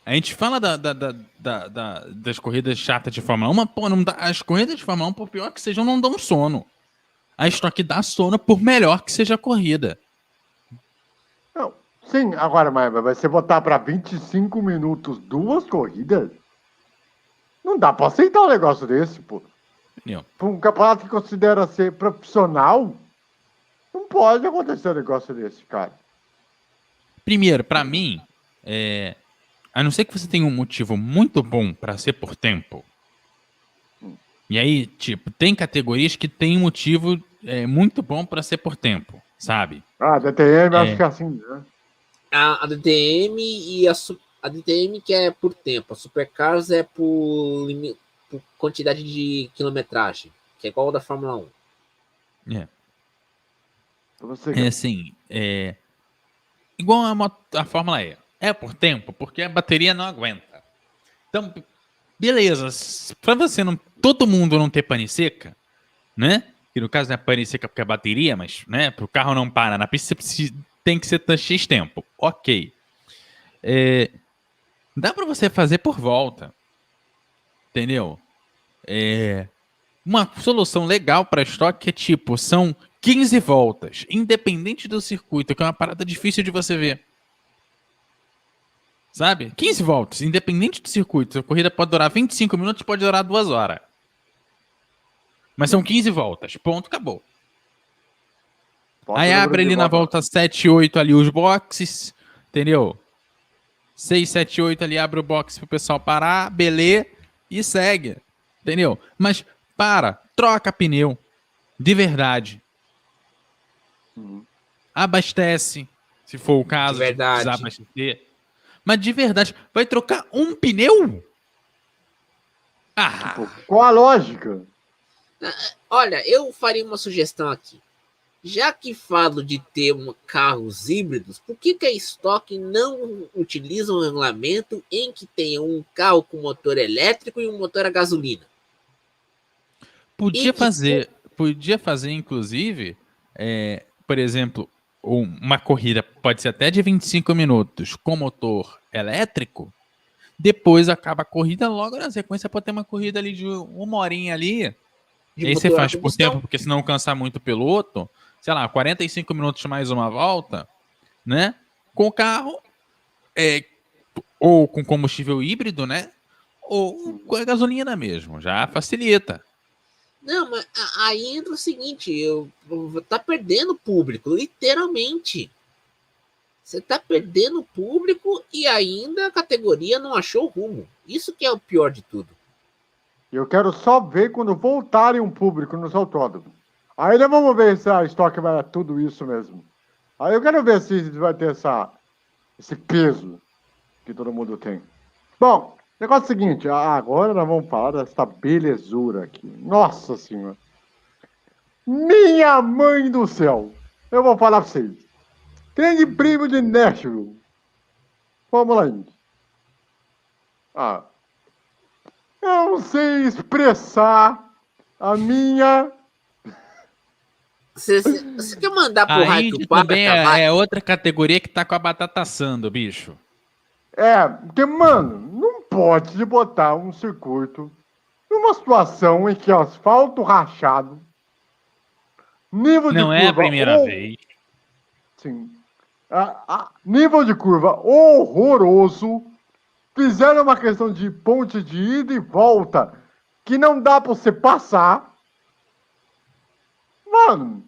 [SPEAKER 3] A gente fala das corridas chatas de Fórmula 1, mas, pô, não dá, as corridas de Fórmula 1, por pior que sejam, não dão sono. A estoque dá sono por melhor que seja a corrida.
[SPEAKER 1] Não, sim, agora, mas você botar para 25 minutos duas corridas? Não dá para aceitar um negócio desse, pô.
[SPEAKER 3] Entendeu?
[SPEAKER 1] Para um campeonato que considera ser profissional, não pode acontecer um negócio desse, cara.
[SPEAKER 3] Primeiro, pra mim, a não ser que você tenha um motivo muito bom pra ser por tempo. E aí, tipo, tem categorias que tem um motivo muito bom pra ser por tempo, sabe?
[SPEAKER 1] Ah, DTM, acho que é assim, né?
[SPEAKER 2] A DTM e a DTM que é por tempo. A Supercars é por quantidade de quilometragem, que é igual ao da Fórmula 1.
[SPEAKER 1] Você,
[SPEAKER 3] É assim, igual a Fórmula E. É por tempo, porque a bateria não aguenta. Então, beleza. Pra você não. Todo mundo não ter pane seca, né? Que no caso não é pane seca porque é bateria, mas, né? Pro carro não parar na pista, tem que ser X tempo. Ok. Dá pra você fazer por volta. Entendeu? Uma solução legal pra estoque é tipo, são 15 voltas, independente do circuito, que é uma parada difícil de você ver. Sabe? 15 voltas, independente do circuito. A corrida pode durar 25 minutos, pode durar 2 horas. Mas são 15 voltas. Ponto, acabou.
[SPEAKER 1] bota
[SPEAKER 3] Aí
[SPEAKER 1] o número
[SPEAKER 3] abre
[SPEAKER 1] de
[SPEAKER 3] ali na
[SPEAKER 1] volta.
[SPEAKER 3] volta 7, 8 ali os boxes. Entendeu? 6, 7, 8 ali abre o box pro pessoal parar, beleza, e segue. Entendeu? Mas troca pneu. De verdade. Abastece, se for o caso
[SPEAKER 2] De
[SPEAKER 3] de precisar
[SPEAKER 2] verdade.
[SPEAKER 3] abastecer. Mas de verdade, vai trocar um pneu? Ah,
[SPEAKER 1] Tipo, qual a lógica?
[SPEAKER 2] Olha, eu faria uma sugestão aqui. Já que falo de ter carros híbridos, por que a Stock não utiliza um regulamento em que tenha um carro com motor elétrico e um motor a gasolina? E que
[SPEAKER 3] podia fazer, inclusive, por exemplo, uma corrida pode ser até de 25 minutos com motor elétrico. Depois acaba a corrida, logo na sequência pode ter uma corrida ali de 1 horinha ali.
[SPEAKER 2] de
[SPEAKER 3] E aí você
[SPEAKER 2] motor a
[SPEAKER 3] faz por tempo,
[SPEAKER 2] combustão?
[SPEAKER 3] porque senão cansar muito o piloto. Sei lá, 45 minutos mais uma volta, né? Com o carro, ou com combustível híbrido, né? Ou com a gasolina mesmo, já facilita.
[SPEAKER 2] Não, mas aí entra o seguinte, tá perdendo público, literalmente. Você tá perdendo público e ainda a categoria não achou rumo. Isso que é o pior de tudo.
[SPEAKER 1] Eu quero só ver quando voltarem um público nos autódromos. Aí nós vamos ver se a estoque vai dar tudo isso mesmo. Aí eu quero ver se vai ter esse peso que todo mundo tem. Bom, negócio é o seguinte, agora nós vamos falar dessa belezura aqui. Nossa Senhora. Minha mãe do céu. Eu vou falar pra vocês. Grande prêmio de Nashville. Fórmula Indy. Eu não sei expressar a minha
[SPEAKER 2] Você quer mandar pro
[SPEAKER 3] A
[SPEAKER 2] raio
[SPEAKER 3] Indy
[SPEAKER 2] que o Papa
[SPEAKER 3] também é outra categoria que tá com a batata assando, bicho.
[SPEAKER 1] Porque, mano, não pode botar um circuito numa situação em que asfalto rachado, nível de
[SPEAKER 3] Não é a
[SPEAKER 1] curva
[SPEAKER 3] primeira vez.
[SPEAKER 1] sim, nível de curva horroroso, fizeram uma questão de ponte de ida e volta que não dá pra você passar. Mano,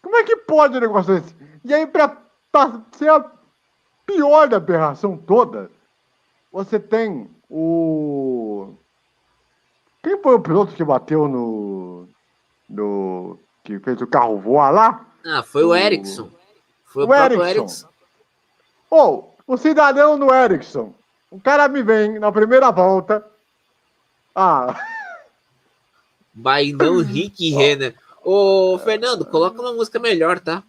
[SPEAKER 1] como é que pode um negócio desse? E aí, pra ser a pior da aberração toda, você tem o. Quem foi o piloto que bateu no. Que fez o carro voar lá?
[SPEAKER 2] Ah, foi o Ericsson. Foi o
[SPEAKER 1] O
[SPEAKER 2] próprio
[SPEAKER 1] Ericsson.
[SPEAKER 2] Ericsson.
[SPEAKER 1] O cidadão do Ericsson. O cara me vem na primeira volta.
[SPEAKER 2] Bainão Rick Renner. Ô, Fernando, coloca uma música melhor, tá?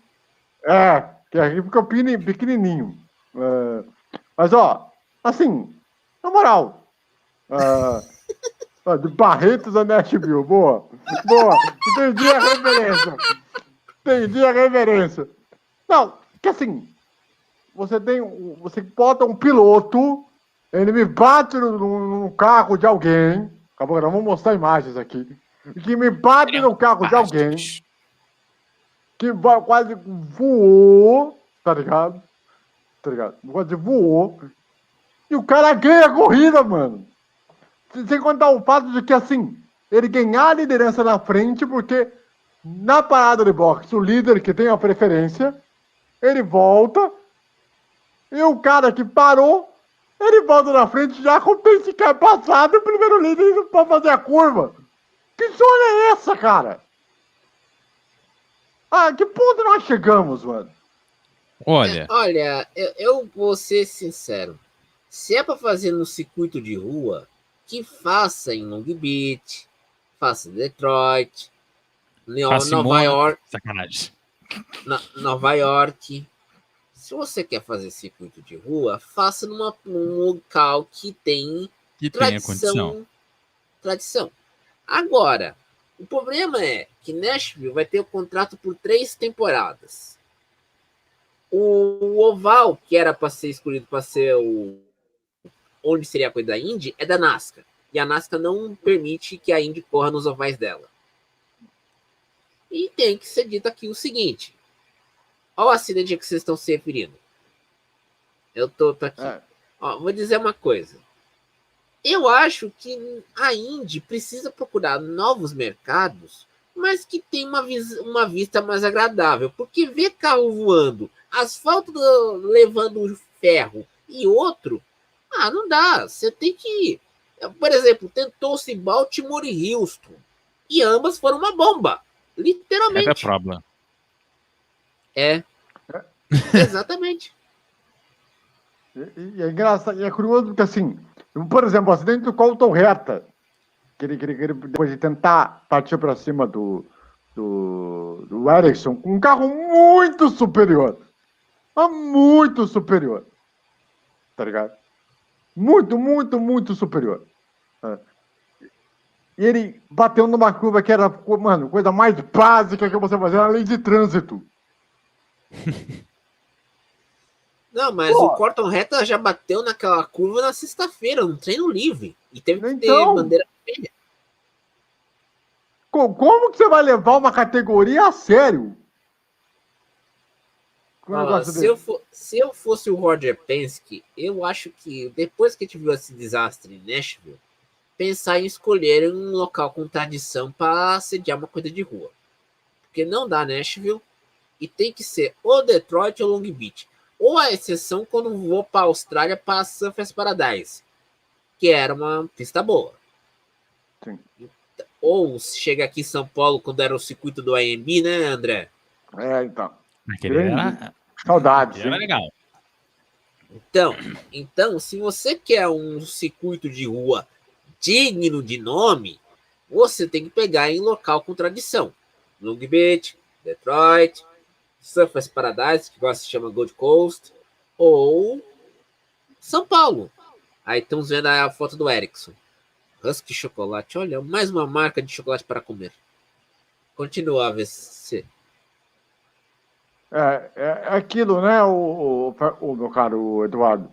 [SPEAKER 1] Que aqui fica pequenininho. Mas, assim, na moral. De Barretos a Nashville. Boa. Entendi a referência. Não, que assim, você bota um piloto, ele me bate no carro de alguém. Acabou, nós vamos mostrar imagens aqui. Que me bate no carro de alguém, que quase voou, tá ligado? Quase voou. E o cara ganha a corrida, mano. Sem contar o fato de que, assim, ele ganhar a liderança na frente, porque na parada de boxe, o líder que tem a preferência, ele volta, e o cara que parou, ele volta na frente já com o pace car passado, o primeiro líder pra fazer a curva. Que história é essa, cara? Que ponto nós chegamos, mano?
[SPEAKER 3] Olha,
[SPEAKER 2] eu vou ser sincero. Se é pra fazer no circuito de rua, que faça em Long Beach, faça em Detroit, Nova York.
[SPEAKER 3] Sacanagem.
[SPEAKER 2] Nova York. Se você quer fazer circuito de rua, faça num local que tem
[SPEAKER 3] Que tenha condição.
[SPEAKER 2] tradição. Agora, o problema é que Nashville vai ter o contrato por 3 temporadas. O oval, que era para ser escolhido para ser onde seria a corrida da Indy, é da NASCAR. E a NASCAR não permite que a Indy corra nos ovais dela. E tem que ser dito aqui o seguinte. Olha o acidente a que vocês estão se referindo. Eu tô aqui. Vou dizer uma coisa. Eu acho que a Indy precisa procurar novos mercados, mas que tem uma vista mais agradável. Porque ver carro voando, asfalto levando ferro e outro, não dá. Você tem que... Por exemplo, tentou-se Baltimore e Houston. E ambas foram uma bomba. Literalmente.
[SPEAKER 3] É problema.
[SPEAKER 2] Exatamente.
[SPEAKER 1] E é engraçado, e é curioso porque, assim, por exemplo, o acidente do Colton Herta, que ele depois de tentar partir para cima do Ericsson, com um carro muito superior. Muito superior. Tá ligado? Muito, muito, muito superior. E ele bateu numa curva que era, mano, coisa mais básica que você fazer na lei de trânsito.
[SPEAKER 2] Não, mas o Colton Herta já bateu naquela curva na sexta-feira, no treino livre. E teve que ter bandeira vermelha.
[SPEAKER 1] Como que você vai levar uma categoria a sério?
[SPEAKER 2] Se eu fosse o Roger Penske, eu acho que depois que a gente viu esse desastre em Nashville, pensar em escolher um local com tradição para sediar uma corrida de rua. Porque não dá Nashville e tem que ser ou Detroit ou Long Beach. Ou a exceção quando vou para a Austrália para Surfers Paradise, que era uma pista boa.
[SPEAKER 1] Sim.
[SPEAKER 2] Ou chega aqui em São Paulo quando era o circuito do AMB, né, André?
[SPEAKER 1] Então.
[SPEAKER 3] Saudades. Era legal.
[SPEAKER 2] Então, se você quer um circuito de rua digno de nome, você tem que pegar em local com tradição. Long Beach, Detroit, Surfers Paradise, que agora se chama Gold Coast, ou São Paulo. Aí estamos vendo a foto do Ericsson. Husky Chocolate, olha, mais uma marca de chocolate para comer. Continua a ver se...
[SPEAKER 1] É aquilo, né, o meu caro Eduardo?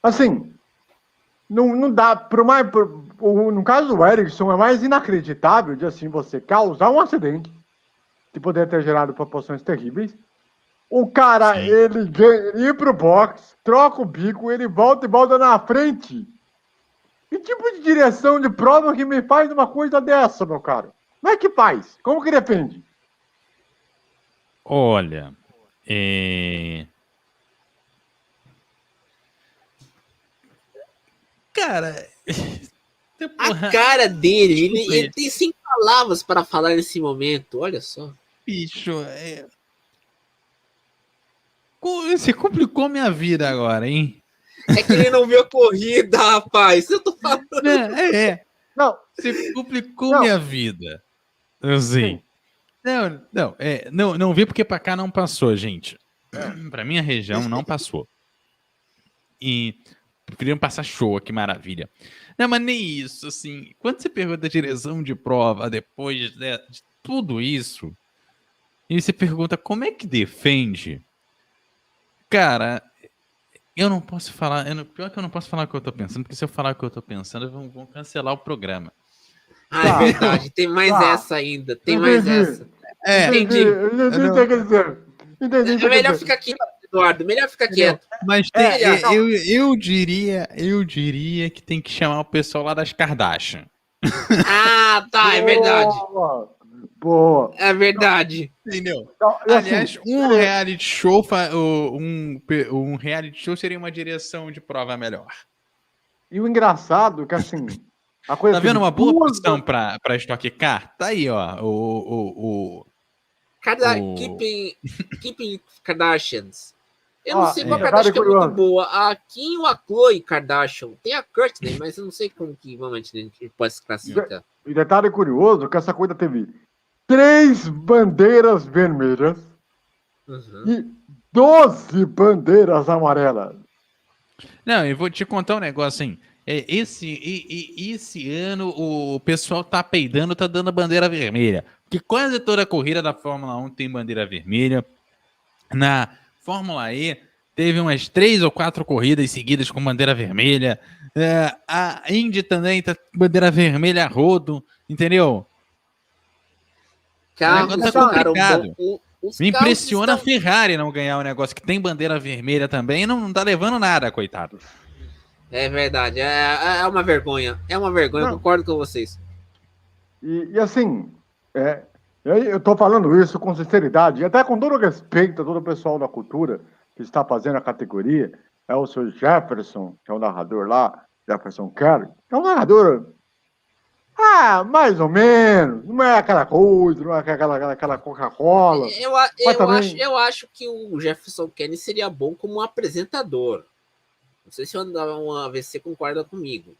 [SPEAKER 1] Assim, não dá, no caso do Erickson, é mais inacreditável de assim você causar um acidente que poderia ter gerado proporções terríveis. O cara,
[SPEAKER 3] Sim.
[SPEAKER 1] ele ir pro box, troca o bico, ele volta e volta na frente. Que tipo de direção de prova que me faz uma coisa dessa, meu caro? Como é que faz? Como que defende?
[SPEAKER 3] Olha, cara,
[SPEAKER 2] A cara dele, ele
[SPEAKER 3] Desculpa,
[SPEAKER 2] tem sem palavras para falar nesse momento, olha só.
[SPEAKER 3] bicho, você complicou minha vida agora, hein?
[SPEAKER 2] É que ele não viu a corrida, rapaz. Eu tô falando.
[SPEAKER 1] Não,
[SPEAKER 3] Você complicou
[SPEAKER 1] não,
[SPEAKER 3] minha vida. Eu sei.
[SPEAKER 1] sim.
[SPEAKER 3] Não vi porque pra cá não passou, gente. Pra minha região não passou. E preferiram passar show, que maravilha. Não, mas nem isso, assim. Quando você pergunta a direção de prova depois de tudo isso, e você pergunta como é que defende, cara, eu não posso falar. Pior que eu não posso falar o que eu tô pensando, porque se eu falar o que eu tô pensando, vão cancelar o programa.
[SPEAKER 2] Ah, é
[SPEAKER 1] Tá,
[SPEAKER 2] verdade. Tem mais
[SPEAKER 1] tá.
[SPEAKER 2] essa ainda. Tem mais essa.
[SPEAKER 1] Entendi o que você quer dizer. Entendi o que
[SPEAKER 2] É
[SPEAKER 1] você quer
[SPEAKER 2] melhor
[SPEAKER 1] dizer.
[SPEAKER 2] ficar quieto, Eduardo. Melhor ficar
[SPEAKER 1] Entendeu?
[SPEAKER 2] quieto.
[SPEAKER 3] Mas
[SPEAKER 1] não.
[SPEAKER 3] eu diria que tem que chamar o pessoal lá das Kardashian.
[SPEAKER 2] Ah, tá. É verdade.
[SPEAKER 1] Boa.
[SPEAKER 2] É verdade.
[SPEAKER 3] Entendeu?
[SPEAKER 1] Então, e assim,
[SPEAKER 3] Aliás, um reality show, um reality show seria uma direção de prova melhor.
[SPEAKER 1] e o engraçado é que assim, a coisa
[SPEAKER 3] Tá vendo
[SPEAKER 1] teve
[SPEAKER 3] uma boa
[SPEAKER 1] duas
[SPEAKER 3] opção pra Stock Car? Tá aí, ó. O
[SPEAKER 2] Keeping Kardashians. Eu não
[SPEAKER 1] Ó,
[SPEAKER 2] sei
[SPEAKER 1] um
[SPEAKER 2] qual
[SPEAKER 1] detalhe
[SPEAKER 2] Kardashian que é muito
[SPEAKER 1] curioso.
[SPEAKER 2] boa. A Kim ou a Khloe Kardashian. Tem a Kourtney, mas eu não sei como que realmente a gente pode se classificar.
[SPEAKER 1] E detalhe curioso que essa coisa teve 3 bandeiras vermelhas
[SPEAKER 2] Uhum.
[SPEAKER 1] e 12 bandeiras amarelas.
[SPEAKER 3] Não, eu vou te contar um negócio, assim. Esse ano o pessoal tá peidando, tá dando bandeira vermelha. Porque quase toda a corrida da Fórmula 1 tem bandeira vermelha. Na Fórmula E, teve umas 3 ou 4 corridas seguidas com bandeira vermelha. A Indy também tá com bandeira vermelha a rodo, entendeu? O negócio
[SPEAKER 2] Carros
[SPEAKER 3] tá
[SPEAKER 2] ficaram
[SPEAKER 3] complicado.
[SPEAKER 2] bons. Os
[SPEAKER 3] Me
[SPEAKER 2] carros
[SPEAKER 3] impressiona a
[SPEAKER 2] estão.
[SPEAKER 3] Ferrari não ganhar um negócio que tem bandeira vermelha também e não tá levando nada, coitado.
[SPEAKER 2] É verdade. É uma vergonha. É uma vergonha. Eu
[SPEAKER 1] Não,
[SPEAKER 2] concordo com vocês.
[SPEAKER 1] e assim, eu estou falando isso com sinceridade, e até com todo respeito a todo o pessoal da cultura que está fazendo a categoria, é o seu Jefferson, que é o narrador lá, Jefferson Kerr, que é um narrador, mais ou menos, não é aquela coisa, não é aquela Coca-Cola, mas também,
[SPEAKER 2] Eu acho que o Jefferson Kennedy seria bom como um apresentador. Não sei se uma vez você concorda comigo.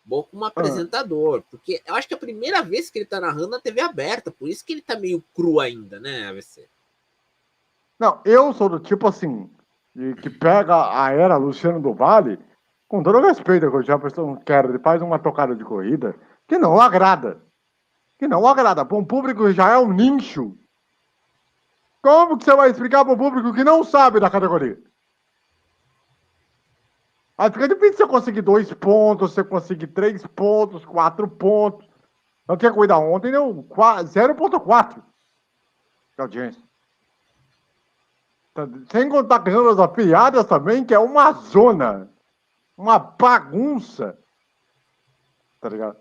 [SPEAKER 2] Bom como apresentador, porque eu acho que é a primeira vez que ele tá narrando na TV aberta, por isso que ele tá meio cru ainda, né, AVC?
[SPEAKER 1] não, eu sou do tipo assim, que pega a era Luciano do Vale, com todo o respeito que o Jefferson Kerr, ele faz uma tocada de corrida que não agrada. Que não agrada. Para um público que já é um nicho. Como que você vai explicar para um público que não sabe da categoria? Aí fica difícil você conseguir 2 pontos, você conseguir 3 pontos, 4 pontos. Eu tinha cuidado ontem, deu 0,4 de audiência. Sem contar que as afiliadas também, que é uma zona. Uma bagunça. Tá ligado?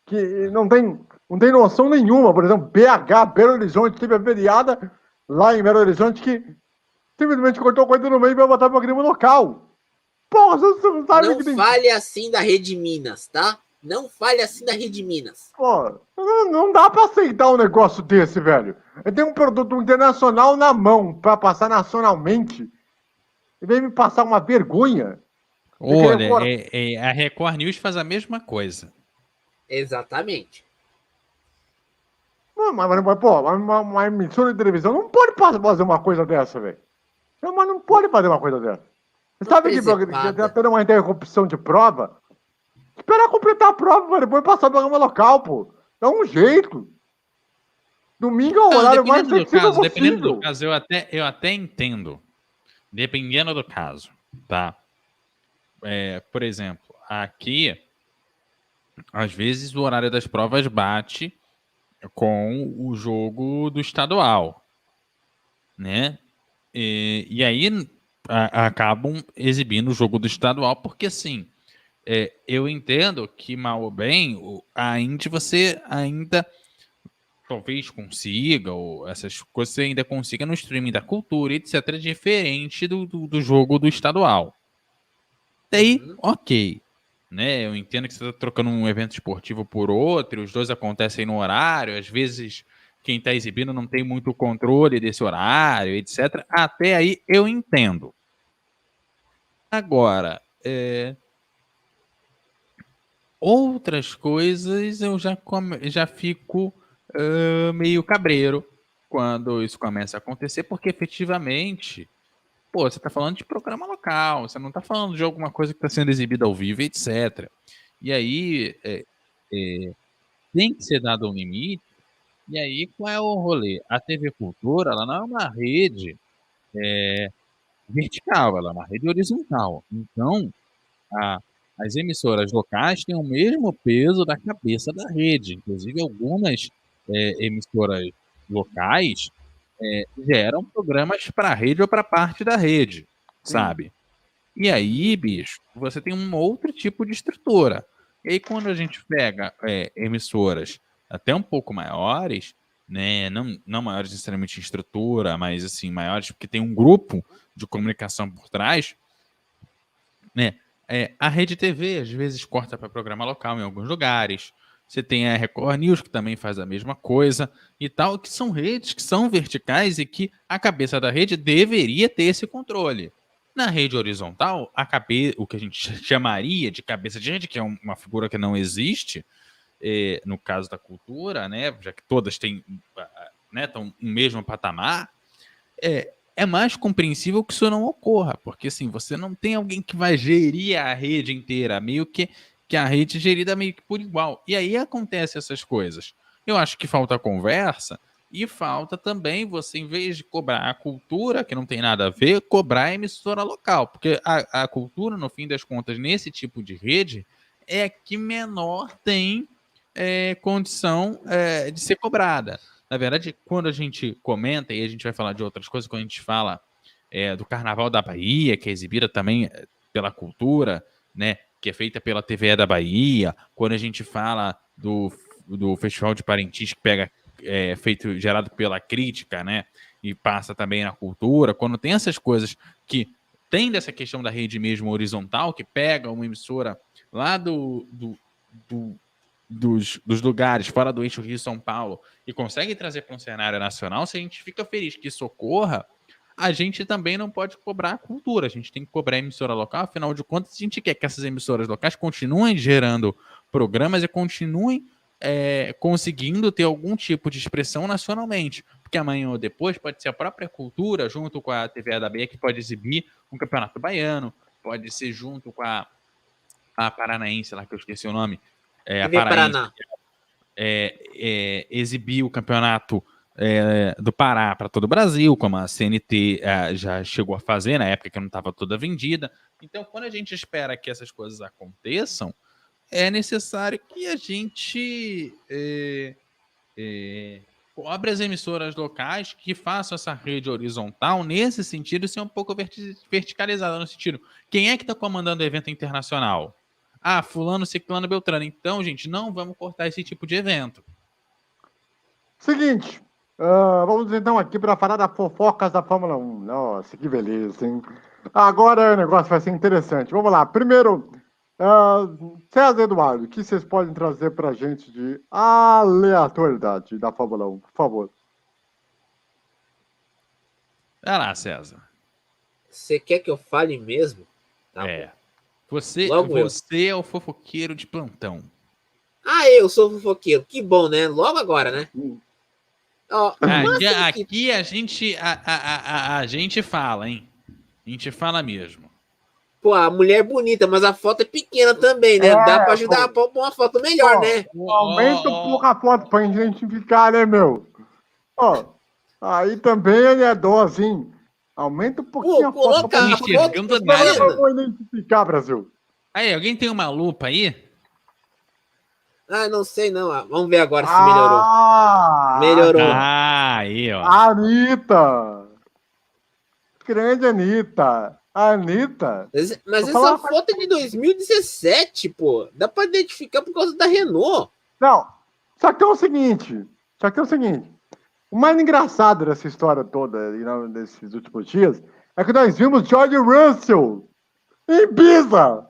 [SPEAKER 1] Que não tem noção nenhuma. Por exemplo, BH, Belo Horizonte, teve a feriada lá em Belo Horizonte que simplesmente cortou coisa no meio e vai botar programa local. Porra, você não sabe
[SPEAKER 2] Não
[SPEAKER 1] que tem.
[SPEAKER 2] fale assim da Rede Minas, tá? Não fale assim da Rede Minas.
[SPEAKER 1] Pô, não dá pra aceitar um negócio desse, velho. Eu tenho um produto internacional na mão pra passar nacionalmente. E vem me passar uma vergonha.
[SPEAKER 3] Olha, a Record News faz a mesma coisa.
[SPEAKER 2] Exatamente.
[SPEAKER 1] Mas pô, uma emissora de televisão não pode fazer uma coisa dessa, velho. Mas não pode fazer uma coisa dessa. Você sabe que tá tendo uma interrupção de prova? Esperar completar a prova pra depois passar o programa local, pô. Dá um jeito. Domingo é o
[SPEAKER 3] Não,
[SPEAKER 1] horário mais
[SPEAKER 3] dependendo do
[SPEAKER 1] flexível
[SPEAKER 3] caso, dependendo do
[SPEAKER 1] possível.
[SPEAKER 3] caso, eu até entendo. Dependendo do caso, tá? Por exemplo, aqui, às vezes o horário das provas bate com o jogo do estadual, né? E aí acabam exibindo o jogo do estadual, porque assim, eu entendo que mal ou bem, a Indy você ainda talvez consiga, ou essas coisas você ainda consiga no streaming da cultura, etc., diferente do jogo do estadual. Daí,
[SPEAKER 2] Uhum.
[SPEAKER 3] ok. Né? Eu entendo que você está trocando um evento esportivo por outro, os dois acontecem no horário, às vezes quem está exibindo não tem muito controle desse horário, etc. Até aí eu entendo. Agora, outras coisas eu já fico meio cabreiro quando isso começa a acontecer, porque efetivamente, pô, você está falando de programa local, você não está falando de alguma coisa que está sendo exibida ao vivo, etc. E aí tem que ser dado um limite. E aí, qual é o rolê? A TV Cultura, ela não é uma rede vertical, ela é uma rede horizontal. Então, a- as emissoras locais têm o mesmo peso da cabeça da rede. Inclusive, algumas emissoras locais geram programas para a rede ou para parte da rede,
[SPEAKER 1] Sim.
[SPEAKER 3] sabe? E aí, bicho, você tem um outro tipo de estrutura. E aí, quando a gente pega emissoras até um pouco maiores, né, não maiores necessariamente em estrutura, mas assim, maiores porque tem um grupo de comunicação por trás, né? A Rede TV às vezes corta para programa local em alguns lugares. Você tem a Record News, que também faz a mesma coisa e tal, que são redes que são verticais e que a cabeça da rede deveria ter esse controle. Na rede horizontal, o que a gente chamaria de cabeça de rede, que é uma figura que não existe, no caso da cultura, né, já que todas têm, né, estão no mesmo patamar, é mais compreensível que isso não ocorra, porque assim, você não tem alguém que vai gerir a rede inteira, meio que a rede é gerida meio que por igual. E aí acontecem essas coisas. Eu acho que falta conversa e falta também você, em vez de cobrar a cultura, que não tem nada a ver, cobrar a emissora local, porque a cultura, no fim das contas, nesse tipo de rede, é a que menor tem condição de ser cobrada. Na verdade, quando a gente comenta, e a gente vai falar de outras coisas, quando a gente fala do Carnaval da Bahia, que é exibida também pela cultura, né, que é feita pela TVE da Bahia, quando a gente fala do Festival de Parintins, que pega gerado pela crítica, né, e passa também na cultura, quando tem essas coisas que tem dessa questão da rede mesmo horizontal, que pega uma emissora lá do dos lugares fora do eixo Rio-São Paulo e consegue trazer para um cenário nacional, se a gente fica feliz que isso ocorra, a gente também não pode cobrar a cultura, a gente tem que cobrar a emissora local, afinal de contas, a gente quer que essas emissoras locais continuem gerando programas e continuem conseguindo ter algum tipo de expressão nacionalmente, porque amanhã ou depois pode ser a própria cultura, junto com a TV da Bahia, que pode exibir um campeonato baiano, pode ser junto com a Paranaense, lá que eu esqueci o nome, a
[SPEAKER 2] TV
[SPEAKER 3] Paraense,
[SPEAKER 2] Paraná.
[SPEAKER 3] exibir o campeonato do Pará para todo o Brasil, como a CNT já chegou a fazer na época que não estava toda vendida. Então, quando a gente espera que essas coisas aconteçam, é necessário que a gente cobre as emissoras locais que façam essa rede horizontal nesse sentido, ser um pouco verticalizada no sentido, quem é que está comandando o evento internacional? Ah, fulano, ciclano, beltrano. Então, gente, não vamos cortar esse tipo de evento.
[SPEAKER 1] Seguinte, vamos então aqui para falar das fofocas da Fórmula 1. Nossa, que beleza, hein? Agora o negócio vai ser interessante. Vamos lá. Primeiro, César Eduardo, o que vocês podem trazer para a gente de aleatoriedade da Fórmula 1, por favor?
[SPEAKER 3] Vai lá, César.
[SPEAKER 2] Você quer que eu fale mesmo? Tá bom. Logo eu.
[SPEAKER 3] Você é o fofoqueiro de plantão.
[SPEAKER 2] Ah, eu sou fofoqueiro. Que bom, né? Logo agora, né? Ó,
[SPEAKER 3] Aqui a gente a gente fala, hein? A gente fala mesmo.
[SPEAKER 2] Pô, a mulher é bonita, mas a foto é pequena também, né? Dá pra ajudar a pôr uma foto melhor, né?
[SPEAKER 1] Aumenta um pouco a foto pra gente identificar, né, meu? Ó, aí também ele é dó, assim. Aumenta um pouquinho a foto.
[SPEAKER 2] Coloca
[SPEAKER 1] pra
[SPEAKER 2] a
[SPEAKER 1] gente-
[SPEAKER 3] Mentira,
[SPEAKER 2] foto
[SPEAKER 3] eu não
[SPEAKER 2] da
[SPEAKER 3] tô nada.
[SPEAKER 1] Eu
[SPEAKER 2] menina.
[SPEAKER 1] vou identificar, Brasil.
[SPEAKER 3] Aí, alguém tem uma lupa aí?
[SPEAKER 2] Ah, não sei não. Vamos ver agora se melhorou.
[SPEAKER 1] Ah!
[SPEAKER 2] Melhorou.
[SPEAKER 3] Ah, aí, ó.
[SPEAKER 1] Anitta! Grande Anitta! Anitta!
[SPEAKER 2] Mas
[SPEAKER 1] Vou
[SPEAKER 2] essa
[SPEAKER 1] falar.
[SPEAKER 2] foto é de 2017, pô. Dá pra identificar por causa da Renault.
[SPEAKER 1] Não, só que é o seguinte. Só que é o seguinte. O mais engraçado dessa história toda, nesses últimos dias, é que nós vimos George Russell em Ibiza.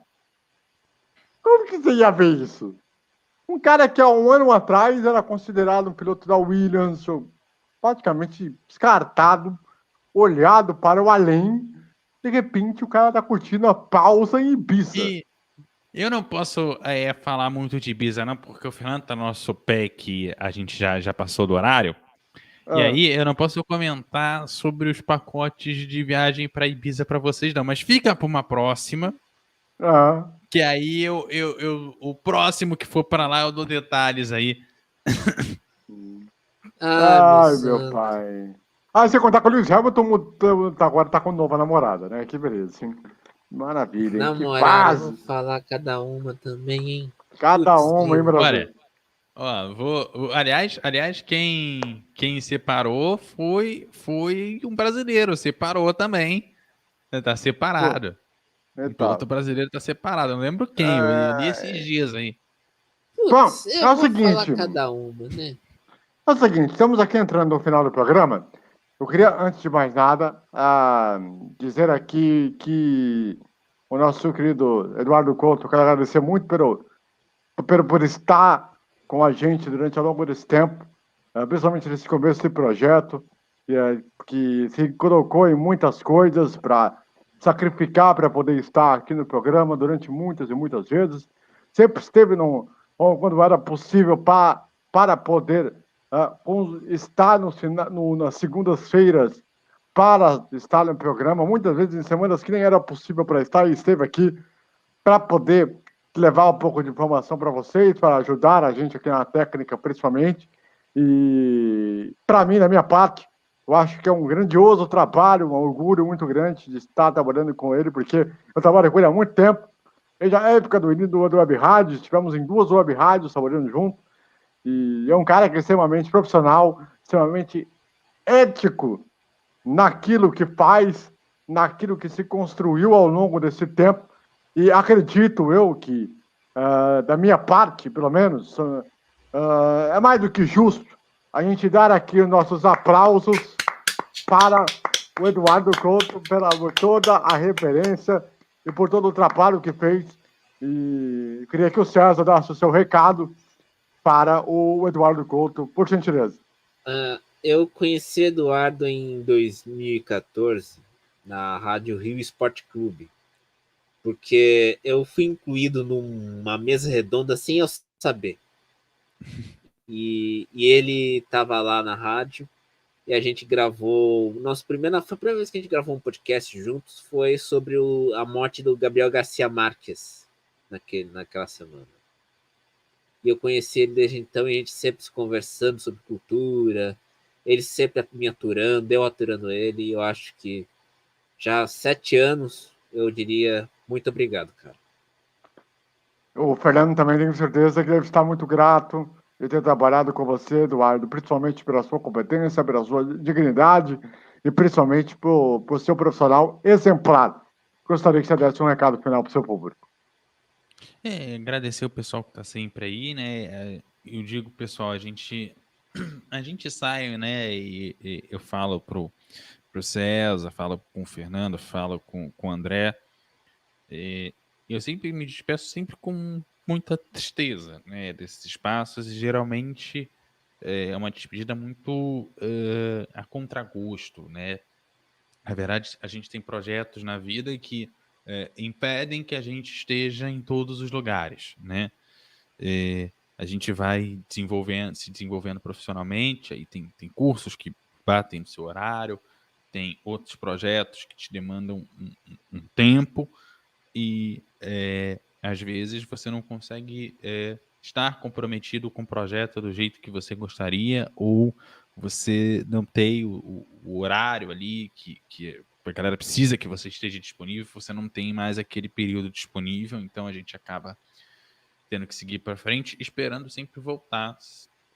[SPEAKER 1] Como que você ia ver isso? Um cara que há um ano atrás era considerado um piloto da Williams, praticamente descartado, olhado para o além. De repente, o cara tá curtindo a pausa em Ibiza.
[SPEAKER 3] E eu não posso falar muito de Ibiza, não, porque o Fernando tá no nosso pé que a gente já passou do horário. E
[SPEAKER 1] Ah,
[SPEAKER 3] aí eu não posso comentar sobre os pacotes de viagem para Ibiza para vocês, não. Mas fica para uma próxima,
[SPEAKER 1] ah.
[SPEAKER 3] que aí o próximo que for para lá eu dou detalhes aí.
[SPEAKER 2] Ai, meu
[SPEAKER 1] Ai, meu
[SPEAKER 2] santo.
[SPEAKER 1] pai. Ah, você contar com o Lewis Hamilton, agora tá com nova namorada, né? Que beleza, hein? Maravilha, hein? Que
[SPEAKER 2] Namorada, eu vou
[SPEAKER 1] fase.
[SPEAKER 2] falar cada uma também, hein?
[SPEAKER 1] Cada
[SPEAKER 2] Putz,
[SPEAKER 1] uma, hein,
[SPEAKER 2] grilo.
[SPEAKER 1] Brasil?
[SPEAKER 3] Olha, ó, aliás, quem separou foi um brasileiro, separou também. Tá
[SPEAKER 1] Pô,
[SPEAKER 3] separado. Um
[SPEAKER 1] eita.
[SPEAKER 3] piloto brasileiro tá separado. Eu não lembro quem, eu li esses
[SPEAKER 1] É...
[SPEAKER 3] dias aí.
[SPEAKER 1] Bom,
[SPEAKER 2] Putz,
[SPEAKER 1] é
[SPEAKER 2] eu
[SPEAKER 1] o
[SPEAKER 2] vou falar
[SPEAKER 1] seguinte.
[SPEAKER 2] cada uma, né?
[SPEAKER 1] É o seguinte, estamos aqui entrando no final do programa. Eu queria, antes de mais nada, dizer aqui que o nosso querido Eduardo Couto, quero agradecer muito por estar com a gente durante ao longo desse tempo, principalmente nesse começo de projeto, que se colocou em muitas coisas para sacrificar para poder estar aqui no programa durante muitas e muitas vezes. Sempre esteve quando era possível para poder estar nas segundas-feiras para estar no programa, muitas vezes em semanas que nem era possível para estar, e esteve aqui para poder levar um pouco de informação para vocês, para ajudar a gente aqui na técnica, principalmente. E, para mim, na minha parte, eu acho que é um grandioso trabalho, um orgulho muito grande de estar trabalhando com ele, porque eu trabalho com ele há muito tempo. Desde a época do início do Web Rádio, estivemos em 2 Web Rádios trabalhando juntos. E é um cara que é extremamente profissional, extremamente ético naquilo que faz, naquilo que se construiu ao longo desse tempo. E acredito eu que, da minha parte, pelo menos, é mais do que justo a gente dar aqui os nossos aplausos para o Eduardo Couto por toda a referência e por todo o trabalho que fez. E queria que o César desse o seu recado para o Eduardo Couto, por gentileza.
[SPEAKER 2] Eu conheci Eduardo em 2014 na Rádio Rio Esporte Clube, porque eu fui incluído numa mesa redonda sem eu saber. E ele estava lá na rádio e a gente gravou. Foi a primeira vez que a gente gravou um podcast juntos foi sobre a morte do Gabriel Garcia Marques naquela semana. E eu conheci ele desde então e a gente sempre se conversando sobre cultura, ele sempre me aturando, eu aturando ele, e eu acho que já há 7 anos eu diria muito obrigado, cara.
[SPEAKER 1] O Fernando também tenho certeza que deve estar muito grato de ter trabalhado com você, Eduardo, principalmente pela sua competência, pela sua dignidade e principalmente por seu profissional exemplar. Gostaria que você desse um recado final para o seu público.
[SPEAKER 3] Agradecer o pessoal que tá sempre aí, né? Eu digo, pessoal, a gente sai, né? E eu falo pro César, falo com o Fernando, falo com o André. Eu sempre me despeço sempre com muita tristeza, né? Desses espaços e geralmente é uma despedida muito a contragosto, né? Na verdade, a gente tem projetos na vida que impedem que a gente esteja em todos os lugares, né? A gente vai se desenvolvendo profissionalmente, aí tem cursos que batem no seu horário, tem outros projetos que te demandam um tempo e às vezes você não consegue estar comprometido com o projeto do jeito que você gostaria ou você não tem o horário ali que a galera precisa que você esteja disponível, você não tem mais aquele período disponível, então a gente acaba tendo que seguir para frente, esperando sempre voltar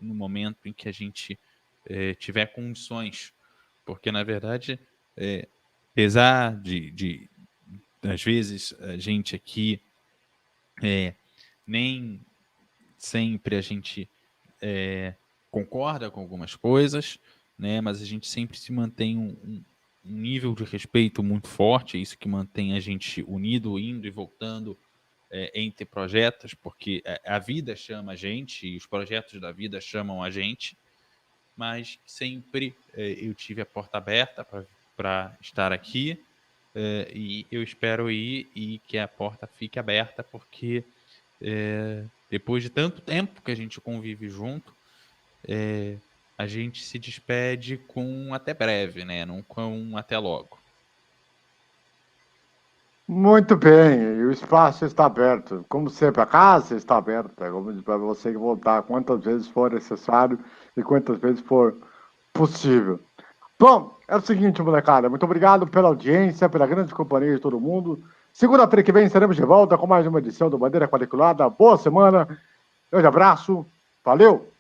[SPEAKER 3] no momento em que a gente tiver condições, porque na verdade, apesar de às vezes a gente aqui nem sempre a gente concorda com algumas coisas, né? Mas a gente sempre se mantém um nível de respeito muito forte, é isso que mantém a gente unido, indo e voltando entre projetos, porque a vida chama a gente e os projetos da vida chamam a gente, mas sempre eu tive a porta aberta para estar aqui, e eu espero ir e que a porta fique aberta, porque depois de tanto tempo que a gente convive junto, a gente se despede com até breve, né? Não com até logo.
[SPEAKER 1] Muito bem, e o espaço está aberto. Como sempre, a casa está aberta, como para você voltar quantas vezes for necessário e quantas vezes for possível. Bom, é o seguinte, molecada. Muito obrigado pela audiência, pela grande companhia de todo mundo. Segunda-feira que vem estaremos de volta com mais uma edição do Bandeira Quadriculada. Boa semana, grande abraço, valeu!